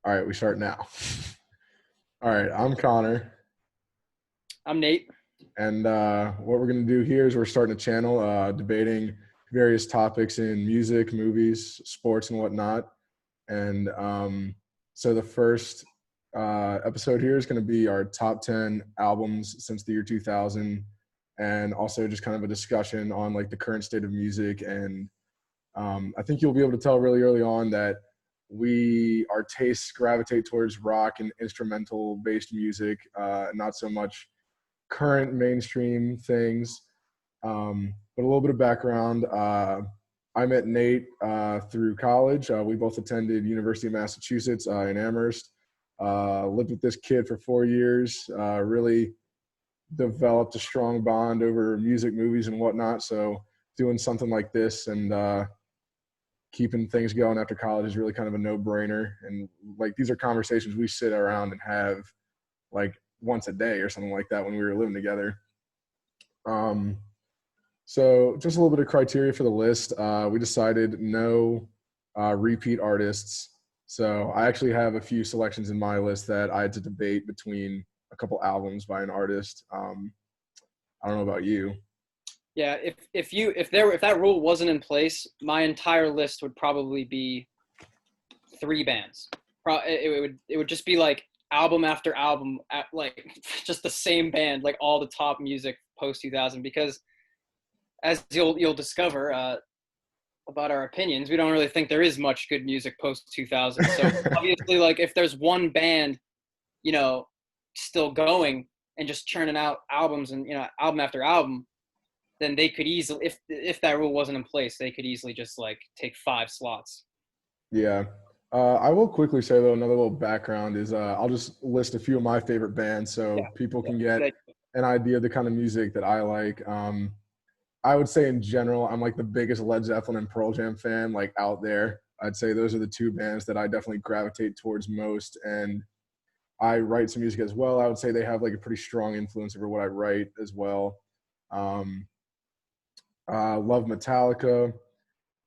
All right, we start now. All right, I'm Connor, I'm Nate. and what we're going to do here is we're starting a channel debating various topics in music, movies, sports, and whatnot. And so the first episode here is going to be our top 10 albums since the year 2000, and also just kind of a discussion on like the current state of music. And I think you'll be able to tell really early on that our tastes gravitate towards rock and instrumental based music, not so much current mainstream things. But a little bit of background. I met Nate through college. We both attended University of Massachusetts in Amherst. Lived with this kid for 4 years. Really developed a strong bond over music, movies, and whatnot. So doing something like this and keeping things going after college is really kind of a no-brainer. And like these are conversations we sit around and have like once a day or something like that when we were living together. So just a little bit of criteria for the list. We decided no repeat artists. So I actually have a few selections in my list that I had to debate between a couple albums by an artist. I don't know about you. Yeah, if that rule wasn't in place, my entire list would probably be three bands. It would just be like album after album, like just the same band, like all the top music post 2000. Because as you'll discover about our opinions, we don't really think there is much good music post 2000. So obviously, like if there's one band, still going and just churning out albums and album after album, then they could easily, if that rule wasn't in place, they could easily just like take 5 slots. Yeah. I will quickly say though, another little background is I'll just list a few of my favorite bands Yeah, so people yeah. can get an idea of the kind of music that I like. I would say in general, I'm like the biggest Led Zeppelin and Pearl Jam fan like out there. I'd say those are the two bands that I definitely gravitate towards most. And I write some music as well. I would say they have like a pretty strong influence over what I write as well. Um, love Metallica,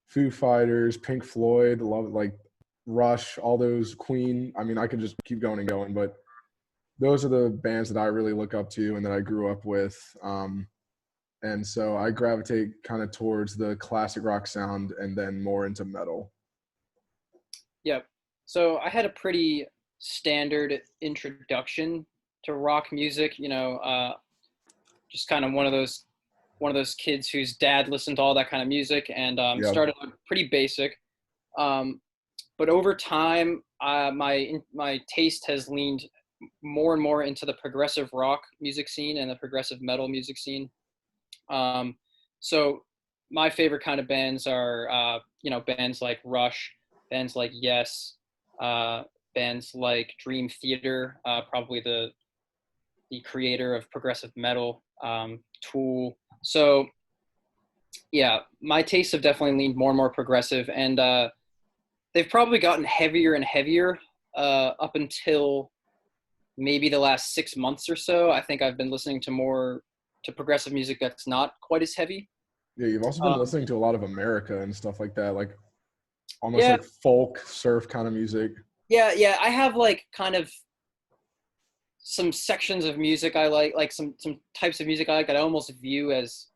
Foo Fighters, Pink Floyd, love like Rush, all those Queen. I mean, I could just keep going and going, but those are the bands that I really look up to and that I grew up with. And so I gravitate kind of towards the classic rock sound and then more into metal. Yep. So I had a pretty standard introduction to rock music. Just kind of one of those kids whose dad listened to all that kind of music, and Yeah. started pretty basic. Um, but over time, my taste has leaned more and more into the progressive rock music scene and the progressive metal music scene. So my favorite kind of bands are, bands like Rush, bands like Yes, bands like Dream Theater, probably the creator of progressive metal, Tool. So yeah, my tastes have definitely leaned more and more progressive, and they've probably gotten heavier and heavier up until maybe the last 6 months or so. I think I've been listening to progressive music that's not quite as heavy. Yeah. You've also been Um, listening to a lot of America and stuff like that, like almost yeah, like folk, surf kind of music. yeah. I have like kind of some sections of music I like some types of music I like that I almost view as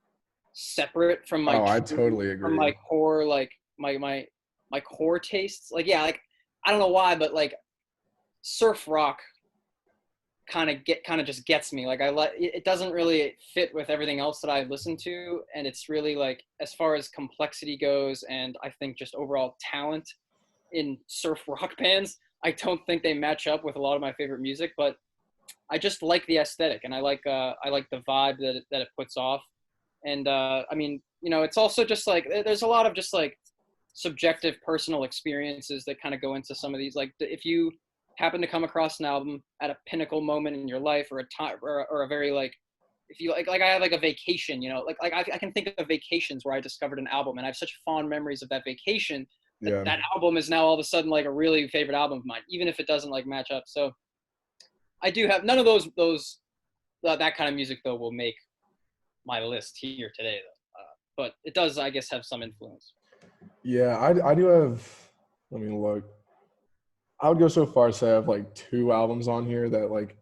separate from Oh, I totally from agree. my core, like my core tastes. Like yeah, like I don't know why, but like surf rock kind of just gets me. Like I like it doesn't really fit with everything else that I listen to, and it's really like as far as complexity goes, and I think just overall talent in surf rock bands, I don't think they match up with a lot of my favorite music, but I just like the aesthetic, and I like the vibe that it puts off. And I mean, it's also just like there's a lot of just like subjective personal experiences that kind of go into some of these. Like if you happen to come across an album at a pinnacle moment in your life, or a time, or a very like, if you like I have like a vacation, I can think of vacations where I discovered an album and I have such fond memories of that vacation that Yeah. that album is now all of a sudden like a really favorite album of mine, even if it doesn't like match up. So I do have none of those that kind of music though will make my list here today though. But it does, I guess, have some influence. Yeah. I do have, let me look. I would go so far as to say I have like 2 albums on here that like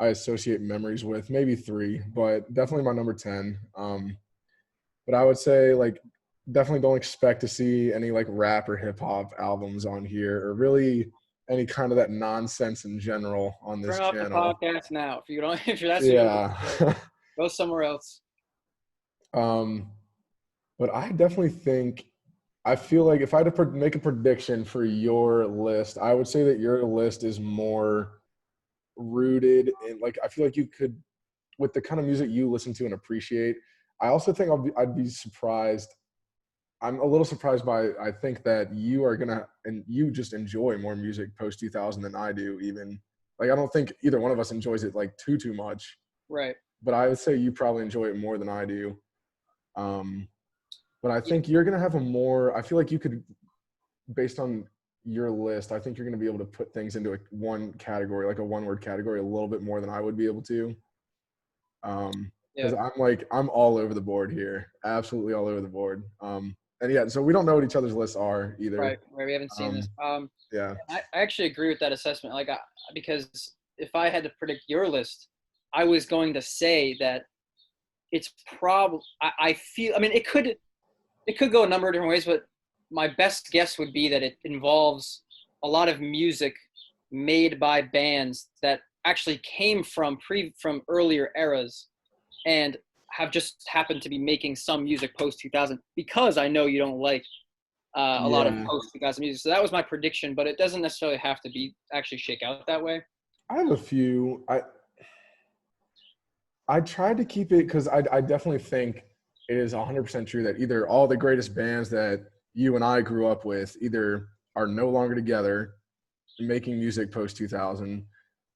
I associate memories with, maybe 3, but definitely my number 10. But I would say like definitely don't expect to see any like rap or hip hop albums on here, or really any kind of that nonsense in general on this Turn off the channel. podcast now. If you don't, if that's what you're looking Yeah. for, go somewhere else. um, but I definitely think I feel like if I had to make a prediction for your list, I would say that your list is more rooted in like I feel like you could with the kind of music you listen to and appreciate. I also think I'd be surprised. I'm a little surprised by I think that you are gonna and you just enjoy more music post 2000 than I do. Even like I don't think either one of us enjoys it like too much. Right. But I would say you probably enjoy it more than I do. Um, but I think you're gonna have a more. I feel like you could, based on your list, I think you're gonna be able to put things into one category, like a one-word category, a little bit more than I would be able to. Because Yeah. I'm all over the board here, absolutely all over the board. And yeah, so we don't know what each other's lists are either. Right. Right. We haven't seen this. Yeah, I actually agree with that assessment. Like, because if I had to predict your list, I was going to say that it's probably. I feel. I mean, it could go a number of different ways, but my best guess would be that it involves a lot of music made by bands that actually came from earlier eras and have just happened to be making some music post 2000, because I know you don't like a lot of yeah. post 2000 music. So that was my prediction, but it doesn't necessarily have to be actually shake out that way. I have a few. I tried to keep it because I definitely think it is 100% true that either all the greatest bands that you and I grew up with either are no longer together making music post 2000,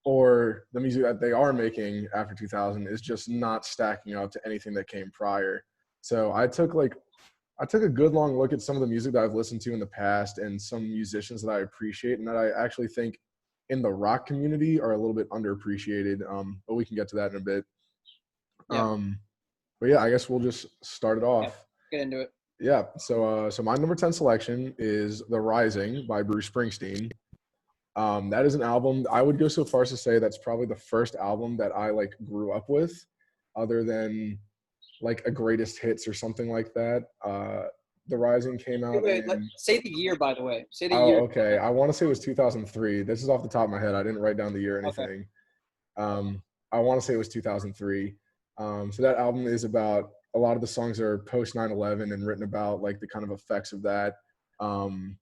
or the music that they are making after 2000 is just not stacking up to anything that came prior. So I took a good long look at some of the music that I've listened to in the past and some musicians that I appreciate and that I actually think in the rock community are a little bit underappreciated. But we can get to that in a bit. Yeah. But yeah, I guess we'll just start it Yeah. off. Get into it. Yeah. So my number 10 selection is The Rising by Bruce Springsteen. That is an album. I would go so far as to say that's probably the first album that I like grew up with, other than like a greatest hits or something like that. The Rising came out Let's in, say the year, by the way. Say the oh, year. okay. I want to say it was 2003. This is off the top of my head. I didn't write down the year or Okay. anything. I want to say it was 2003. So that album is about a lot of the songs are post 9/11 and written about like the kind of effects of that. Um,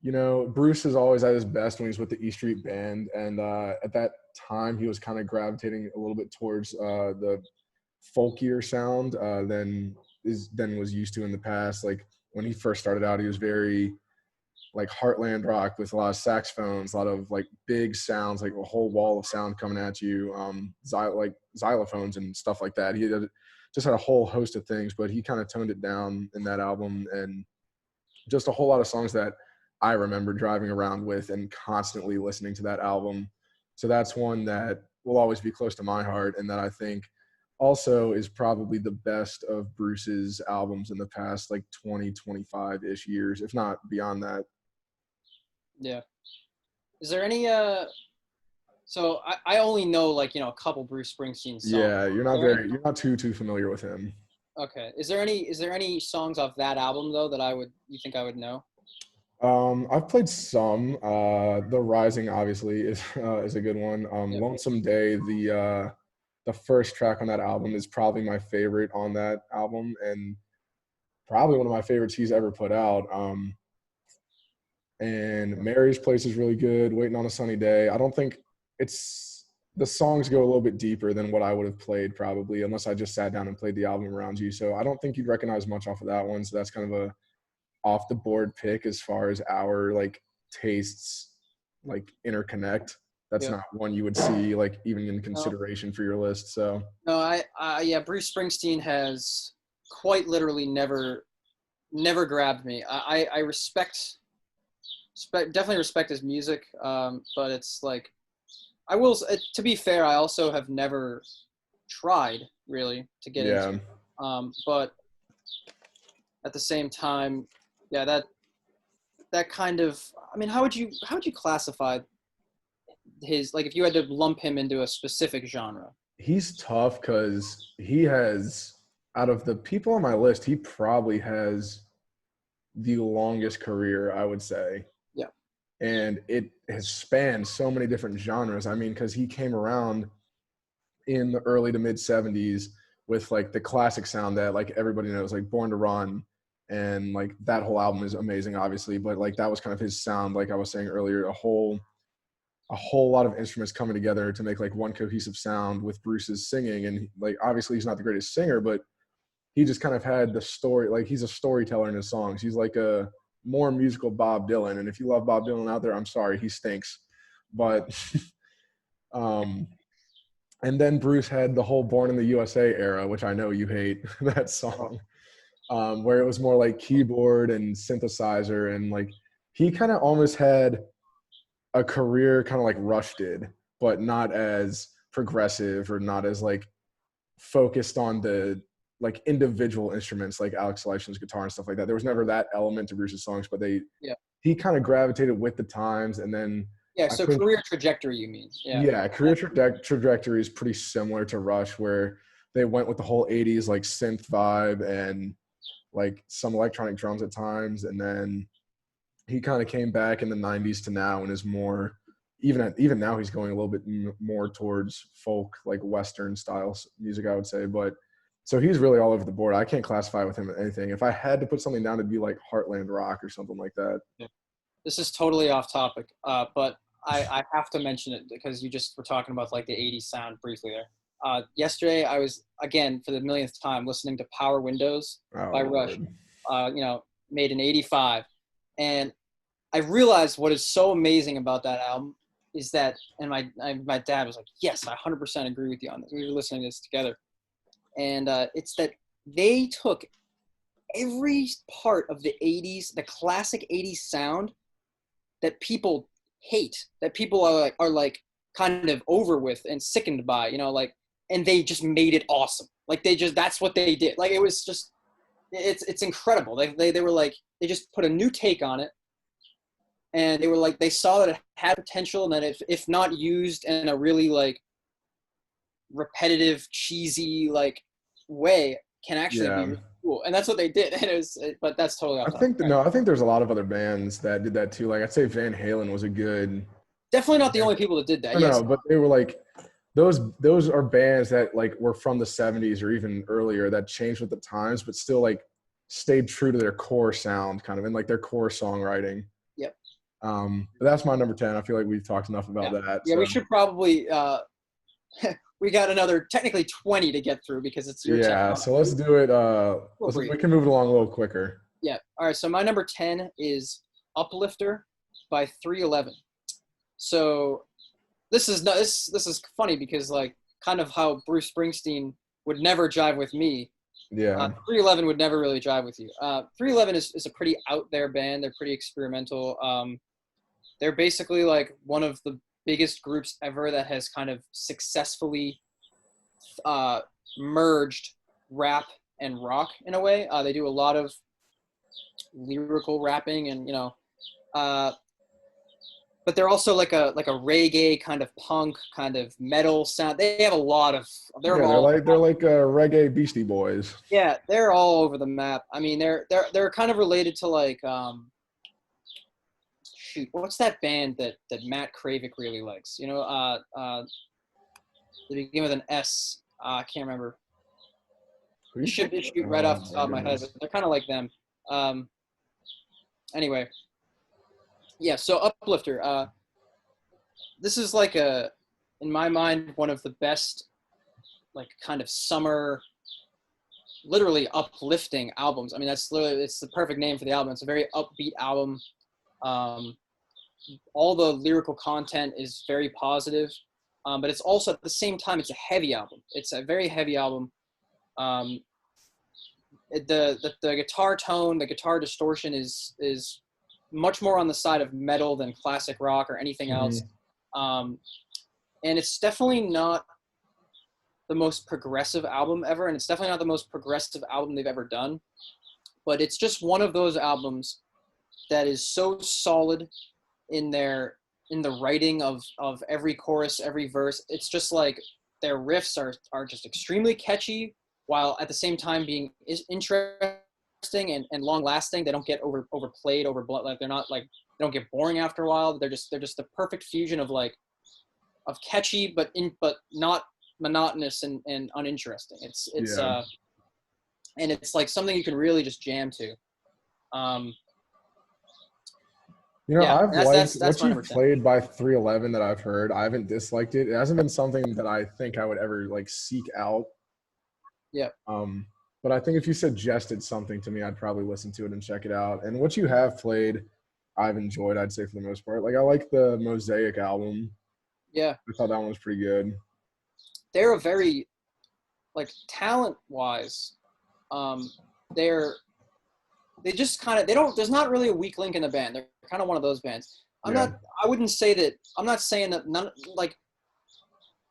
Bruce is always at his best when he's with the E Street Band, and at that time he was kind of gravitating a little bit towards the folkier sound than was used to in the past. Like when he first started out, he was very like heartland rock with a lot of saxophones, a lot of like big sounds, like a whole wall of sound coming at you, like xylophones and stuff like that. Just had a whole host of things, but he kind of toned it down in that album, and just a whole lot of songs that I remember driving around with and constantly listening to that album. So that's one that will always be close to my heart, and that I think also is probably the best of Bruce's albums in the past like 20, 25-ish years, if not beyond that. Yeah. Is there any so I only know like, a couple Bruce Springsteen songs. Yeah, you're not too familiar with him. Okay. Is there any songs off that album though that you think I would know? I've played some. The Rising obviously is a good one. Yep. Lonesome Day, the first track on that album is probably my favorite on that album, and probably one of my favorites he's ever put out. And Mary's Place is really good. Waiting on a Sunny Day. I don't think the songs go a little bit deeper than what I would have played probably, unless I just sat down and played the album around you. So I don't think you'd recognize much off of that one. So that's kind of a off the board pick as far as our like tastes like interconnect. That's Yeah. not one you would see like even in No. consideration for your list. So No, yeah, Bruce Springsteen has quite literally never grabbed me. I definitely respect his music, but it's like to be fair, I also have never tried really to get into yeah, it. But at the same time, yeah, that kind of I mean, how would you classify his, like, if you had to lump him into a specific genre? He's tough because he has, out of the people on my list, he probably has the longest career, I would say. Yeah. And it has spanned so many different genres. I mean, because he came around in the early to mid 70s with like the classic sound that like everybody knows, like Born to Run, and like that whole album is amazing, obviously, but like that was kind of his sound. Like I was saying earlier, a whole lot of instruments coming together to make like one cohesive sound with Bruce's singing. And like obviously he's not the greatest singer, but he just kind of had the story, like he's a storyteller in his songs. He's like a more musical Bob Dylan. And if you love Bob Dylan out there, I'm sorry, he stinks. But and then Bruce had the whole Born in the USA era, which I know you hate that song, where it was more like keyboard and synthesizer. And like he kind of almost had a career kind of like Rush did, but not as progressive or not as like focused on the like individual instruments like Alex Lifeson's guitar and stuff like that. There was never that element to Bruce's songs, but he kind of gravitated with the times. And then so career trajectory, you mean? Career trajectory is pretty similar to Rush, where they went with the whole 80s like synth vibe and like some electronic drums at times, and then he kind of came back in the 90s to now and is more, even now he's going a little bit more towards folk, like Western styles music, I would say. But so he's really all over the board. I can't classify with him as anything. If I had to put something down, it'd be like Heartland rock or something like that. Yeah. This is totally off topic, but I have to mention it because you just were talking about like the 80s sound briefly there. Yesterday, I was, again, for the millionth time, listening to Power Windows by Rush, made in 85. And I realized what is so amazing about that album is that, and my dad was like, yes, I 100% agree with you on this. We were listening to this together. And it's that they took every part of the 80s, the classic 80s sound that people hate, that people are like kind of over with and sickened by, and they just made it awesome. Like that's what they did. Like it was just, it's incredible. They were like, they just put a new take on it. And they were like, they saw that it had potential, and that if not used in a really like repetitive, cheesy like way, can actually be really cool. And that's what they did. And but that's totally off topic. I think there's a lot of other bands that did that too. Like I'd say Van Halen was a good. Definitely not the only people that did that. No, but they were like, those are bands that like were from the 70s or even earlier that changed with the times, but still like stayed true to their core sound, kind of, and like their core songwriting. Yep. But that's my number 10. I feel like we've talked enough about that. Yeah, so. We should probably we got another technically 20 to get through because it's your 10. Yeah, so let's do it. We can move it along a little quicker. Yeah. All right. So my number 10 is Uplifter by 311. So this is funny because like kind of how Bruce Springsteen would never jive with me. Yeah. 311 would never really jive with you. 311 is a pretty out there band. They're pretty experimental. They're basically like one of the biggest groups ever that has kind of successfully merged rap and rock in a way. They do a lot of lyrical rapping and but they're also like a reggae kind of punk kind of metal sound. They have a lot of they're like reggae Beastie Boys. Yeah, they're all over the map. I mean, they're kind of related to like what's that band that Matt Kravick really likes? They begin with an S. I can't remember. It should right off the top of my head, but they're kind of like them. Anyway. Yeah, so Uplifter. This is like in my mind, one of the best, like kind of summer, literally uplifting albums. I mean, it's the perfect name for the album. It's a very upbeat album. All the lyrical content is very positive, but it's also at the same time, it's a heavy album. It's a very heavy album. The guitar tone, the guitar distortion is much more on the side of metal than classic rock or anything else. And it's definitely not the most progressive album ever, and it's definitely not the most progressive album they've ever done. But it's just one of those albums that is so solid in the writing of every chorus, every verse. It's just like their riffs are just extremely catchy, while at the same time being interesting and long lasting. They don't get overplayed, like they're not like, they don't get boring after a while. They're just the perfect fusion of catchy but not monotonous and uninteresting. It's Yeah. and it's like something you can really just jam to. You know, Yeah, I've liked that's what my you've number 10. played by 311 that I've heard. I haven't disliked it. It hasn't been something that I think I would ever like seek out. Yeah. But I think if you suggested something to me, I'd probably listen to it and check it out. And what you have played, I've enjoyed, I'd say, for the most part. Like, I like the Mosaic album. Yeah. I thought that one was pretty good. They're a very, like, talent-wise, they just kind of, there's not really a weak link in the band. They're kind of one of those bands. I'm not saying that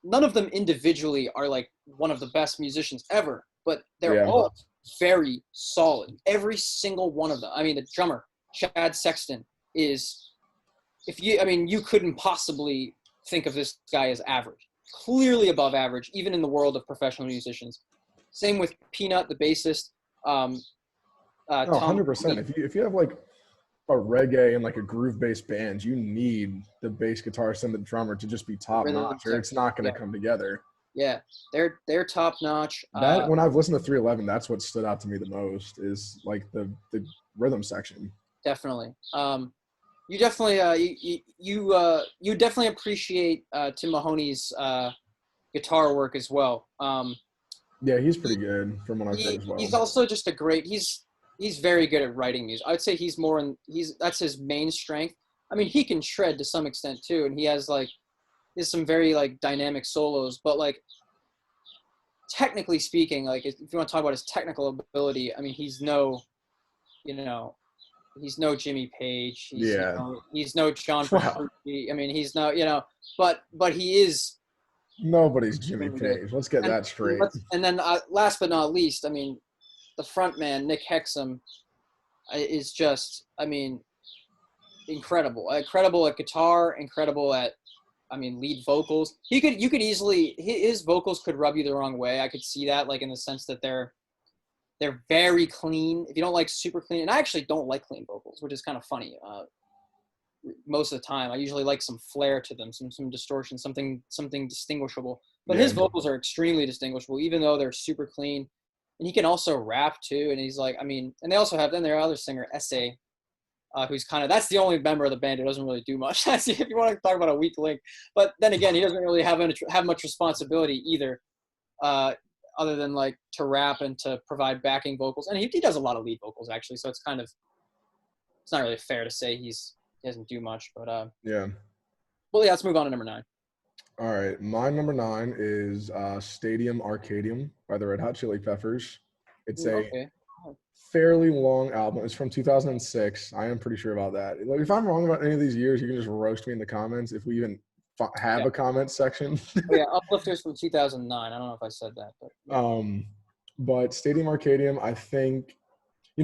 none of them individually are like one of the best musicians ever, but they're all very solid. Every single one of them. I mean, the drummer, Chad Sexton, is, you couldn't possibly think of this guy as average. Clearly above average, even in the world of professional musicians. Same with Peanut, the bassist. No, 100%. If you have like a reggae and like a groove-based band, you need the bass guitarist and the drummer to just be top-notch, or it's not going to come together. Yeah, they're top-notch. That when I've listened to 311, that's what stood out to me the most, is like the rhythm section. Definitely. You definitely you definitely appreciate Tim Mahoney's guitar work as well. Yeah, he's pretty good from what I've heard as well. He's also just he's very good at writing music. I would say that's his main strength. I mean, he can shred to some extent too, and he has some very like dynamic solos, but like technically speaking, like if you want to talk about his technical ability, I mean, he's no Jimmy Page. He's no John Petrucci. I mean, he's no, but he is. Nobody's Jimmy Page. Let's get that straight. And then last but not least, I mean, the front man, Nick Hexum, is just, I mean, incredible. Incredible at guitar, incredible at, lead vocals. You could easily, his vocals could rub you the wrong way. I could see that, like, in the sense that they're very clean. If you don't like super clean, and I actually don't like clean vocals, which is kind of funny. Most of the time, I usually like some flair to them, some distortion, something distinguishable. But his vocals are extremely distinguishable, even though they're super clean. And he can also rap too. And he's like, and they also have then their other singer, Essay, who's kind of, that's the only member of the band who doesn't really do much. If you want to talk about a weak link, but then again, he doesn't really have much responsibility either, other than like to rap and to provide backing vocals. And he does a lot of lead vocals actually. So it's not really fair to say he doesn't do much, but yeah. Well, yeah, let's move on to number 9. All right, my number 9 is Stadium Arcadium by the Red Hot Chili Peppers. It's a fairly long album. It's from 2006. I am pretty sure about that. Like, if I'm wrong about any of these years, you can just roast me in the comments if we even have a comment section. Yeah, Uplifters from 2009. I don't know if I said that, but Stadium Arcadium, I think, a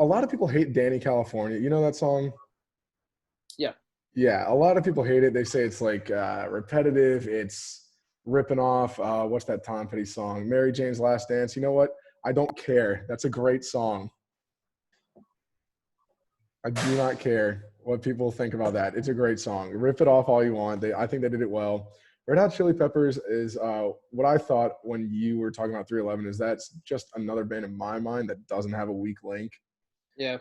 lot of people hate Danny California. You know that song? Yeah. Yeah, a lot of people hate it. They say it's like repetitive. It's ripping off, what's that Tom Petty song? Mary Jane's Last Dance. You know what? I don't care. That's a great song. I do not care what people think about that. It's a great song. Rip it off all you want. I think they did it well. Red Hot Chili Peppers is what I thought when you were talking about 311 is that's just another band in my mind that doesn't have a weak link. Yeah.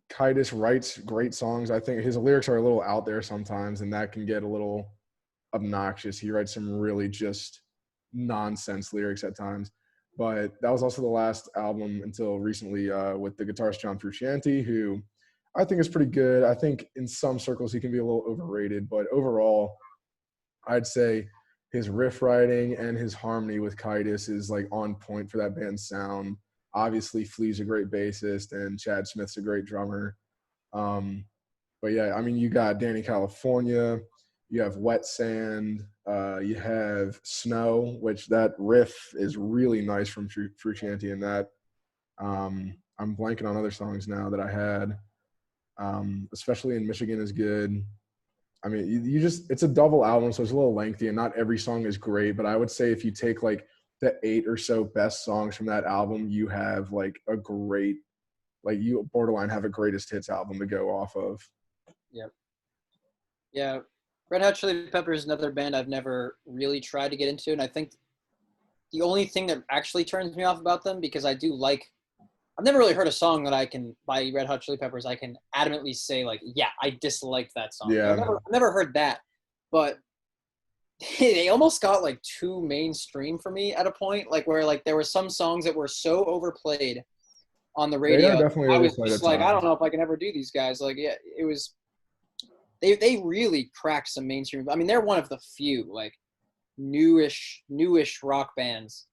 Kiedis writes great songs. I think his lyrics are a little out there sometimes, and that can get a little obnoxious. He writes some really just nonsense lyrics at times. But that was also the last album until recently with the guitarist John Frusciante, who I think is pretty good. I think in some circles he can be a little overrated, but overall, I'd say his riff writing and his harmony with Kiedis is like on point for that band's sound. Obviously, Flea's a great bassist, and Chad Smith's a great drummer. But yeah, you got Danny California, you have Wet Sand, you have Snow, which that riff is really nice from Frusciante in that. I'm blanking on other songs now that I had. especially in Michigan is good. I mean, you just, it's a double album, so it's a little lengthy, and not every song is great. But I would say if you take like the 8 or so best songs from that album, you have like a great, like you borderline have a greatest hits album to go off of. Yep. Yeah. Red Hot Chili Peppers is another band I've never really tried to get into, and I think the only thing that actually turns me off about them, because I do like, I've never really heard a song that I can, by Red Hot Chili Peppers, I can adamantly say, like, yeah, I disliked that song. Yeah. I've never heard that, but they almost got, like, too mainstream for me at a point, like, where, like, there were some songs that were so overplayed on the radio. They are definitely I was overplayed just at like, I times. don't know if I can ever do these guys. Like, yeah, it was, they really cracked some mainstream. I mean, they're one of the few, like, newish rock bands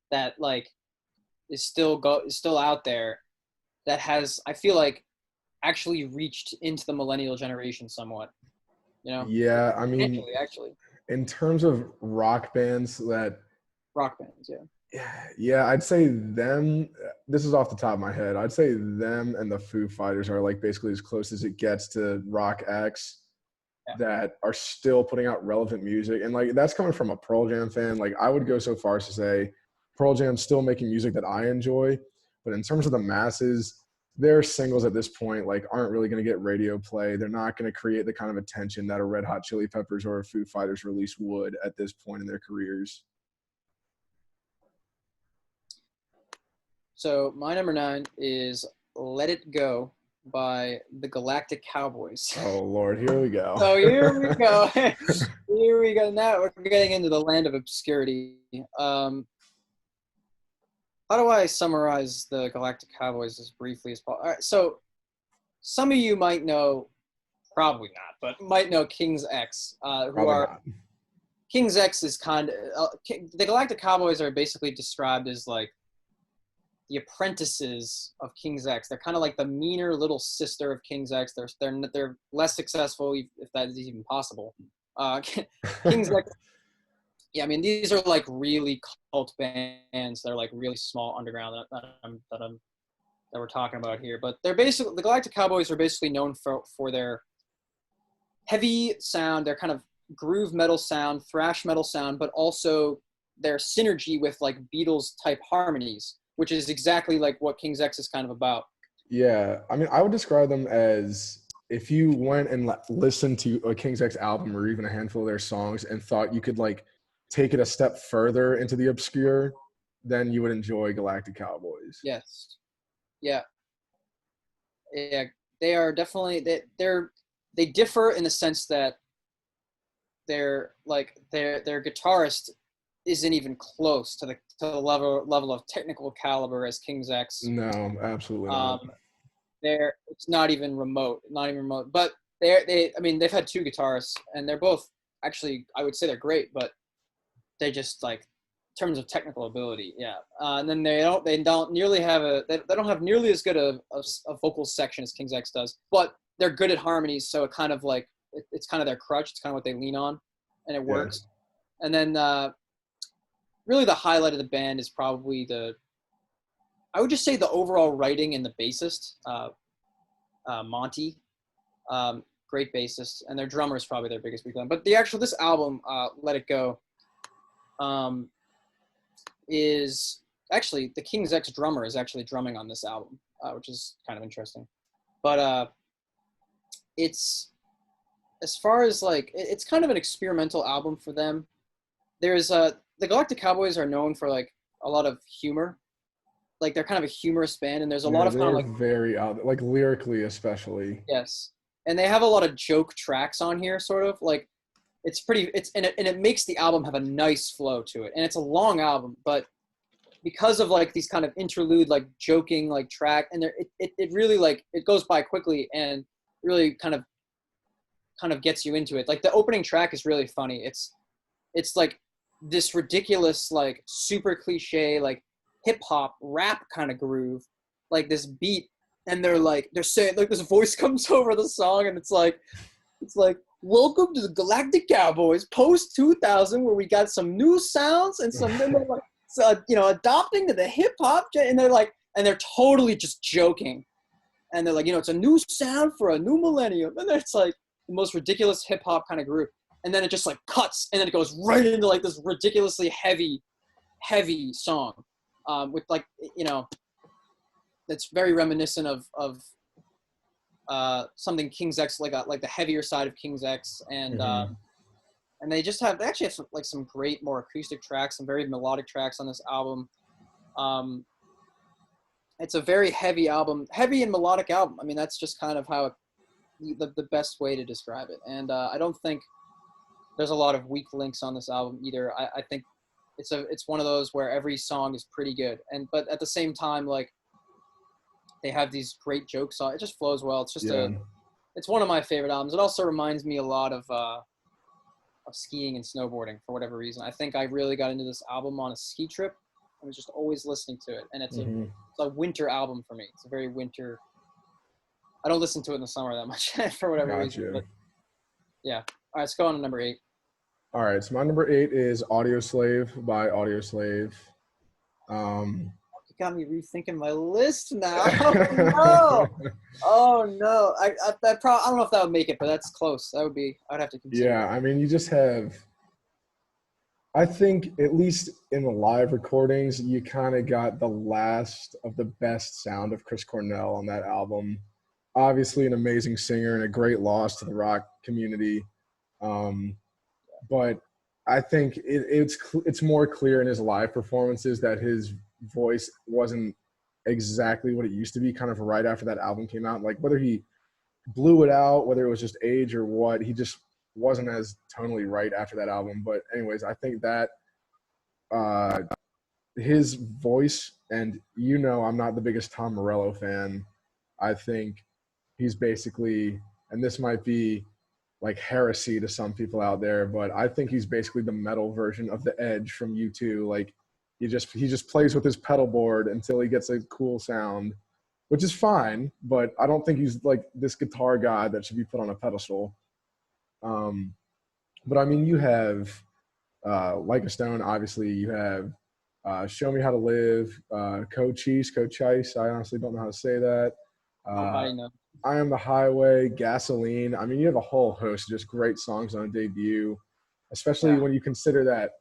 that, like, is still out there, that has, I feel like, actually reached into the millennial generation somewhat, you know? Yeah, I mean, Actually, in terms of rock bands that, rock bands, yeah. yeah, I'd say them. This is off the top of my head. I'd say them and the Foo Fighters are like basically as close as it gets to rock acts that are still putting out relevant music. And like that's coming from a Pearl Jam fan. Like I would go so far as to say Pearl Jam's still making music that I enjoy, but in terms of the masses, their singles at this point like aren't really going to get radio play. They're not going to create the kind of attention that a Red Hot Chili Peppers or a Foo Fighters release would at this point in their careers. So my number 9 is Let It Go by the Galactic Cowboys. Oh Lord, here we go. So here we go. Here we go. Now we're getting into the land of obscurity. How do I summarize the Galactic Cowboys as briefly as possible? All right, so some of you might know, probably not, but might know King's X, who are not. King's X is kind of the Galactic Cowboys are basically described as like the apprentices of King's X. They're kind of like the meaner little sister of King's X. They're less successful, if that is even possible. King's X. Yeah, I mean, these are like really cult bands. They're like really small underground that we're talking about here. But they're basically, the Galactic Cowboys are basically known for their heavy sound, their kind of groove metal sound, thrash metal sound, but also their synergy with like Beatles type harmonies, which is exactly like what King's X is kind of about. Yeah, I mean, I would describe them as if you went and listened to a King's X album or even a handful of their songs and thought you could like take it a step further into the obscure, then you would enjoy Galactic Cowboys. Yes. Yeah. Yeah. They are definitely, they differ in the sense that their guitarist isn't even close to the level of technical caliber as King's X. No, absolutely not. It's not even remote. But they've had 2 guitarists, and they're both actually, I would say they're great, but they just like in terms of technical ability, yeah. And then they don't have nearly as good a vocal section as King's X does, but they're good at harmonies, so it kind of like it's kind of their crutch. It's kind of what they lean on, and it works. Yeah. And then really the highlight of the band is probably I would just say the overall writing and the bassist, Monty, great bassist, and their drummer is probably their biggest weakling. But this album, Let It Go, is actually the King's X drummer is actually drumming on this album, which is kind of interesting. But it's, as far as like, it's kind of an experimental album for them. There's the Galactic Cowboys are known for like a lot of humor. Like they're kind of a humorous band, and there's a lot of kind of like very out, like lyrically especially. Yes, and they have a lot of joke tracks on here, sort of like and it makes the album have a nice flow to it, and it's a long album, but because of like these kind of interlude like joking like track, and it really like it goes by quickly and really kind of gets you into it. Like the opening track is really funny. It's like this ridiculous like super cliche like hip hop rap kind of groove, like this beat, and they're saying like this voice comes over the song, and it's like welcome to the Galactic Cowboys post 2000, where we got some new sounds and some adopting to the hip hop, and they're totally just joking, and they're like, you know, it's a new sound for a new millennium, and then it's like the most ridiculous hip hop kind of group, and then it just like cuts, and then it goes right into like this ridiculously heavy song, with like, you know, that's very reminiscent of something King's X, like the heavier side of King's X, and and they actually have some great more acoustic tracks, some very melodic tracks on this album. It's a very heavy album, heavy and melodic album. I mean, that's just kind of how the best way to describe it. And I don't think there's a lot of weak links on this album either. I think it's one of those where every song is pretty good, but at the same time, like, they have these great jokes on it. Just flows well. It's just it's one of my favorite albums. It also reminds me a lot of skiing and snowboarding for whatever reason. I think I really got into this album on a ski trip. I was just always listening to it, and it's a winter album for me. It's a very winter. I don't listen to it in the summer that much for whatever reason. But yeah. All right, let's go on to number 8. All right, so my number 8 is Audioslave by Audioslave. You got me rethinking my list now. Oh no! Oh no! I don't know if that would make it, but that's close. I'd have to consider. Yeah, I mean, you just have. I think at least in the live recordings, you kind of got the last of the best sound of Chris Cornell on that album. Obviously, an amazing singer and a great loss to the rock community. But I think it's more clear in his live performances that his voice wasn't exactly what it used to be kind of right after that album came out. Like, whether he blew it out, whether it was just age or what, he just wasn't as tonally right after that album. But anyways, I think that his voice, and you know I'm not the biggest Tom Morello fan. I think he's basically, and this might be like heresy to some people out there, but I think he's basically the metal version of the Edge from U2. Like, he just plays with his pedal board until he gets a cool sound, which is fine, but I don't think he's like this guitar guy that should be put on a pedestal. But I mean, you have Like a Stone, obviously. You have Show Me How to Live, Cochise. I honestly don't know how to say that. I Am the Highway, Gasoline. I mean, you have a whole host of just great songs on a debut, especially when you consider that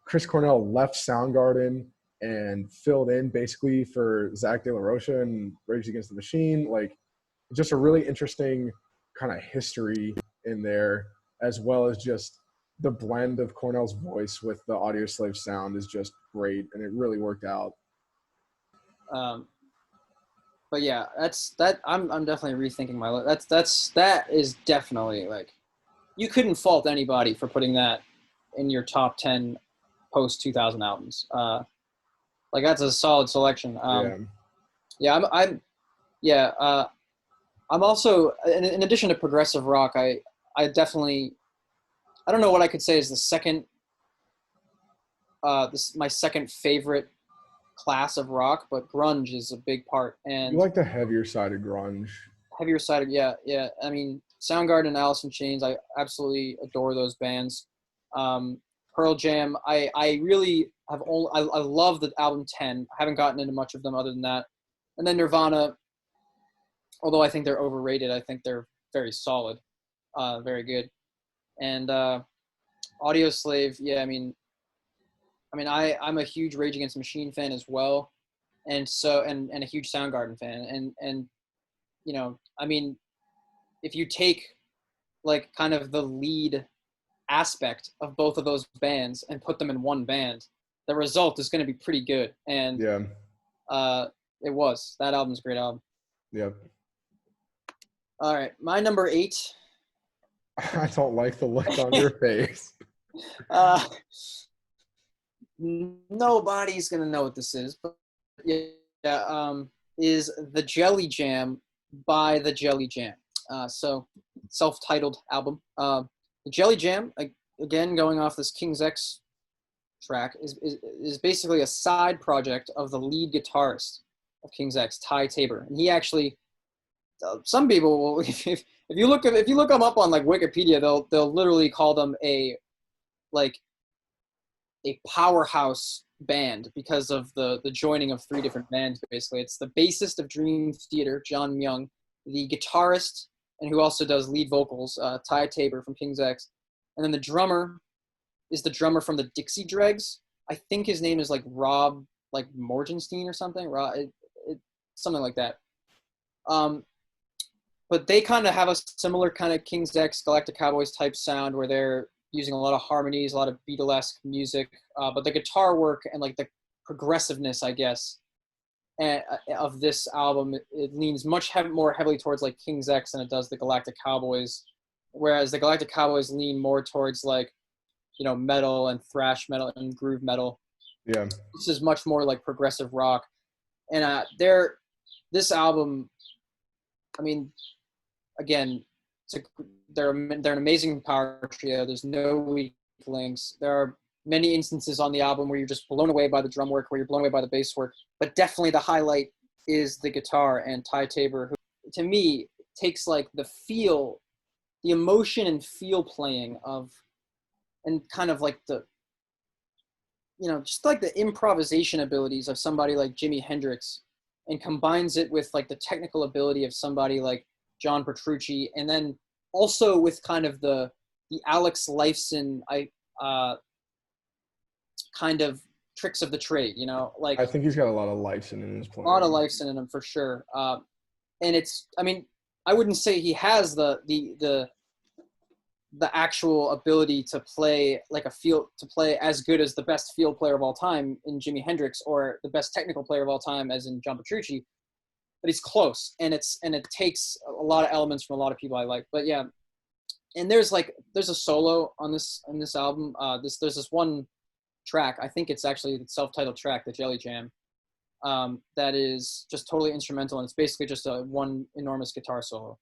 Chris Cornell left Soundgarden and filled in basically for Zach De La Rocha and Rage Against the Machine. Like, just a really interesting kind of history in there, as well as just the blend of Cornell's voice with the Audioslave sound is just great, and it really worked out. But yeah, I'm definitely rethinking my list. That is definitely, like, you couldn't fault anybody for putting that in your top 10 post 2000 albums. Like, that's a solid selection. I'm also, in addition to progressive rock, I definitely, I don't know what I could say is the second, my second favorite class of rock, but grunge is a big part. And you like the heavier side of grunge. Heavier side of, yeah. I mean, Soundgarden and Alice in Chains, I absolutely adore those bands. Pearl Jam, I really have I love the album 10. I haven't gotten into much of them other than that. And then Nirvana, although I think they're overrated, I think they're very solid, very good. And Audioslave, yeah, I mean, I'm a huge Rage Against the Machine fan as well, and so and a huge Soundgarden fan, and you know, I mean, if you take like kind of the lead aspect of both of those bands and put them in one band, the result is going to be pretty good. And that album's a great album. Yep. All right, my number 8. I don't like the look on your face. Nobody's gonna know what this is, but is The Jelly Jam by The Jelly Jam. So self-titled album. The Jelly Jam, again going off this King's X track, is basically a side project of the lead guitarist of King's X, Ty Tabor, and he actually. Some people will, if you look them up on like Wikipedia, they'll literally call them a powerhouse band because of the joining of 3 different bands. Basically, it's the bassist of Dream Theater, John Myung, the guitarist, and who also does lead vocals, Ty Tabor from King's X, and then the drummer is the drummer from the Dixie Dregs. I think his name is like Rob, like Morgenstein or something, something like that. But they kind of have a similar kind of King's X, Galactic Cowboys type sound where they're using a lot of harmonies, a lot of Beatlesque music, but the guitar work and like the progressiveness, I guess, of this album, it leans much more heavily towards like King's X than it does the Galactic Cowboys, whereas the Galactic Cowboys lean more towards like, you know, metal and thrash metal and groove metal. Yeah. This is much more like progressive rock. And this album, I mean, again, they're an amazing power trio. There's no weak links. There are many instances on the album where you're just blown away by the drum work, where you're blown away by the bass work. But definitely the highlight is the guitar and Ty Tabor, who to me takes like the feel, the emotion and feel playing of, and kind of like the, you know, just like the improvisation abilities of somebody like Jimi Hendrix, and combines it with like the technical ability of somebody like John Petrucci, and then also with kind of the Alex Lifeson kind of tricks of the trade, you know, like I think he's got a lot of Lifeson in his playing. A lot of Lifeson in him for sure. And it's, I mean, I wouldn't say he has the actual ability to play like to play as good as the best field player of all time in Jimi Hendrix, or the best technical player of all time as in John Petrucci, but he's close, and it takes a lot of elements from a lot of people I like. But yeah, and there's a solo on this album. There's this one track, I think it's actually the self-titled track, the Jelly Jam, that is just totally instrumental, and it's basically just one enormous guitar solo.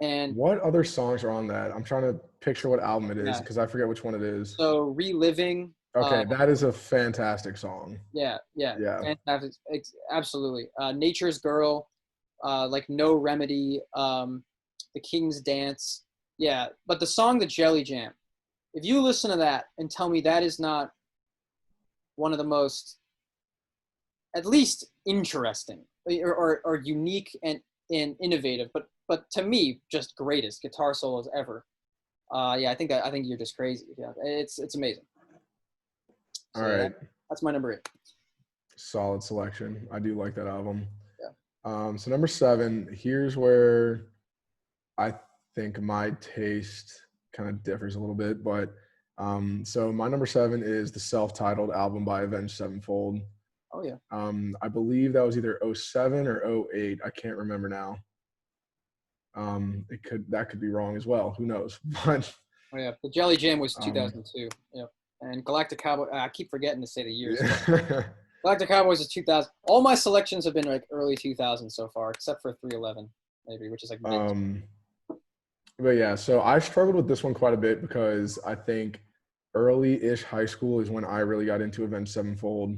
And what other songs are on that? I'm trying to picture what album it is because I forget which one it is. So Reliving. Okay, that is a fantastic song. Yeah. Fantastic. Absolutely. Nature's Girl, like No Remedy, The King's Dance. Yeah, but the song The Jelly Jam, if you listen to that and tell me that is not one of the most, at least interesting or unique and innovative, but to me, just greatest guitar solos ever. Yeah, I think you're just crazy. Yeah, it's amazing. So, all right, that's my number 8. Solid selection. I do like that album. Yeah. So number 7. Here's where I think my taste kind of differs a little bit, but so my number 7 is the self-titled album by Avenged Sevenfold. Oh yeah. I believe that was either 07 or 08. I can't remember now. That could be wrong as well. Who knows? But oh yeah, the Jelly Jam was 2002. Yep. And Galactic Cowboy, I keep forgetting to say the years. Galactic Cowboys is 2000. All my selections have been like early 2000 so far, except for 311 maybe, which is like mid. But yeah, so I struggled with this one quite a bit because I think early-ish high school is when I really got into Avenged Sevenfold.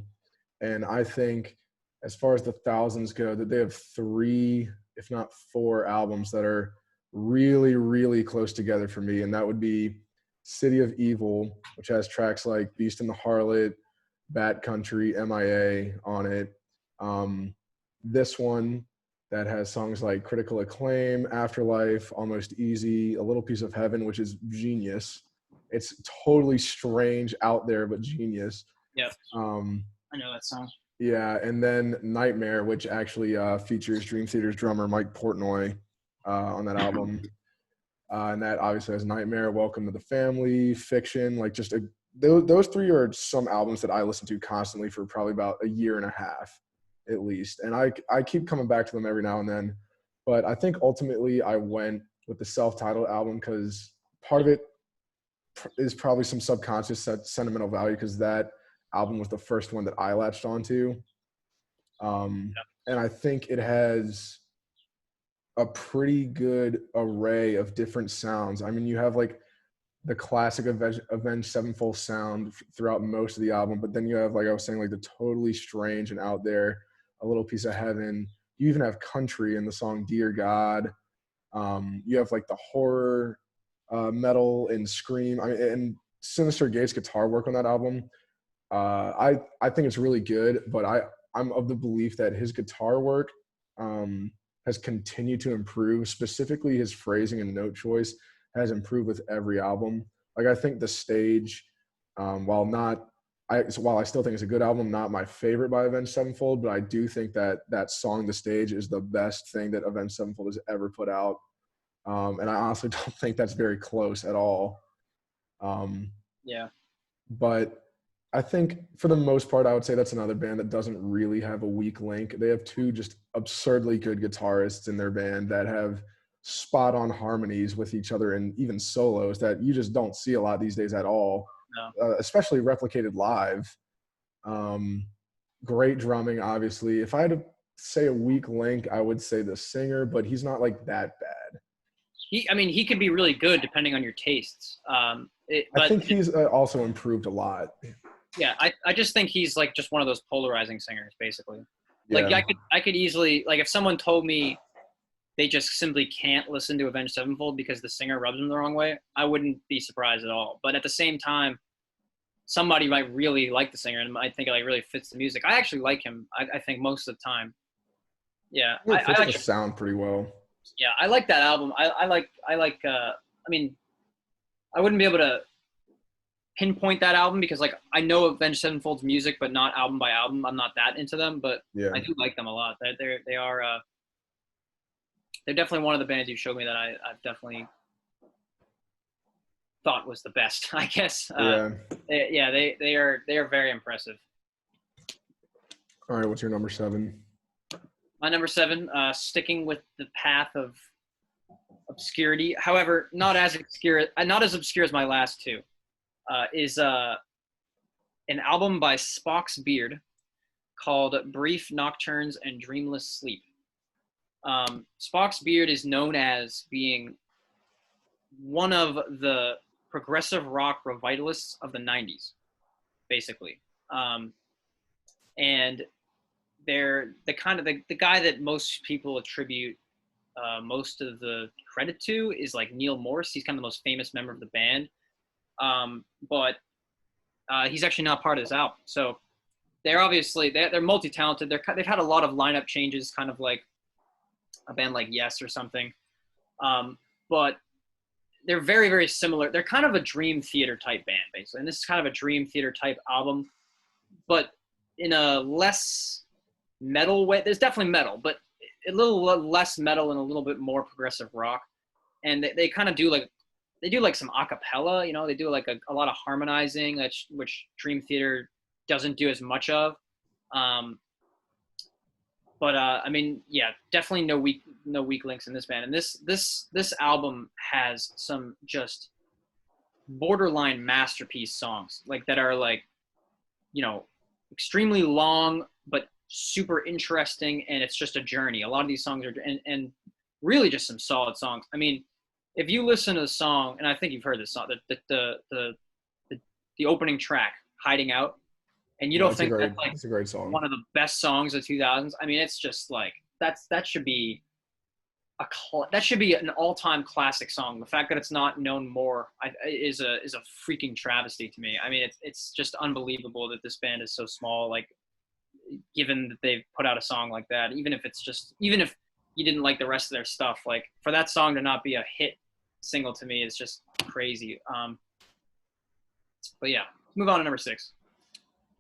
And I think as far as the thousands go, that they have 3, if not 4 albums that are really, really close together for me. And that would be City of Evil, which has tracks like Beast and the Harlot, Bat Country, MIA on it. This one that has songs like Critical Acclaim, Afterlife, Almost Easy, A Little Piece of Heaven, which is genius. It's totally strange, out there, but genius. Yep. I know that song. Yeah, and then Nightmare, which actually features Dream Theater's drummer Mike Portnoy on that album. And that obviously has Nightmare, Welcome to the Family, Fiction, like just those 3 are some albums that I listen to constantly for probably about a year and a half at least. And I keep coming back to them every now and then. But I think ultimately I went with the self-titled album because part of it is probably some subconscious sentimental value because that album was the first one that I latched onto. And I think it has a pretty good array of different sounds. I mean, you have like the classic Avenged Sevenfold sound throughout most of the album, but then you have, like I was saying, like the totally strange and out there, A Little Piece of Heaven. You even have country in the song Dear God. You have like the horror metal and scream. I mean, and Sinister Gates guitar work on that album I think it's really good, but I'm of the belief that his guitar work has continued to improve. Specifically, his phrasing and note choice has improved with every album. Like I think The Stage, while I still think it's a good album, not my favorite by Avenged Sevenfold, but I do think that that song The Stage is the best thing that Avenged Sevenfold has ever put out. And I honestly don't think that's very close at all. Yeah. But I think for the most part, I would say that's another band that doesn't really have a weak link. They have two just absurdly good guitarists in their band that have spot on harmonies with each other and even solos that you just don't see a lot these days at all, No. especially replicated live. Great drumming, obviously. If I had to say a weak link, I would say the singer, but he's not like that bad. He could be really good depending on your tastes. I think he's also improved a lot. Yeah, I just think he's like just one of those polarizing singers, basically. Yeah. Like I could easily, like, if someone told me they just simply can't listen to Avenged Sevenfold because the singer rubs them the wrong way, I wouldn't be surprised at all. But at the same time, somebody might really like the singer and might think it like really fits the music. I actually like him. I think most of the time. Yeah, It fits I like the sound pretty well. Yeah, I like that album. I like. I mean, I wouldn't be able to pinpoint that album because like I know Avenged Sevenfold's music, but not album by album. I'm not that into them, but Yeah. I do like them a lot. They're definitely one of the bands you showed me that I've definitely thought was the best. I guess. They are very impressive. All right, what's your number 7? My number 7, sticking with the path of obscurity, however, not as obscure as my last two, is an album by Spock's Beard called Brief Nocturnes and Dreamless Sleep. Spock's Beard is known as being one of the progressive rock revitalists of the 90s, basically. And they're the guy that most people attribute most of the credit to is like Neil Morse. He's kind of the most famous member of the band. But he's actually not part of this album. So they're obviously, they're multi-talented. They've had a lot of lineup changes, kind of like a band like Yes or something. But they're very, very similar. They're kind of a Dream Theater type band, basically. And this is kind of a Dream Theater type album, but in a less metal way. There's definitely metal, but a little less metal and a little bit more progressive rock. And they kind of do like, they do like some acapella, you know, they do like a lot of harmonizing, which Dream Theater doesn't do as much of. But I mean, yeah, definitely no weak links in this band. And this album has some just borderline masterpiece songs, like that are like, you know, extremely long, but super interesting, and it's just a journey. A lot of these songs are and really just some solid songs. I mean, if you listen to the song, and I think you've heard this song, the opening track, "Hiding Out," and you don't think that's like it's a great song, one of the best songs of 2000s. I mean, it's just like that should be an all-time classic song. The fact that it's not known more is a freaking travesty to me. I mean, it's just unbelievable that this band is so small. Like, given that they've put out a song like that, even if you didn't like the rest of their stuff, like for that song to not be a hit single to me is just crazy. But yeah, let's move on to number 6.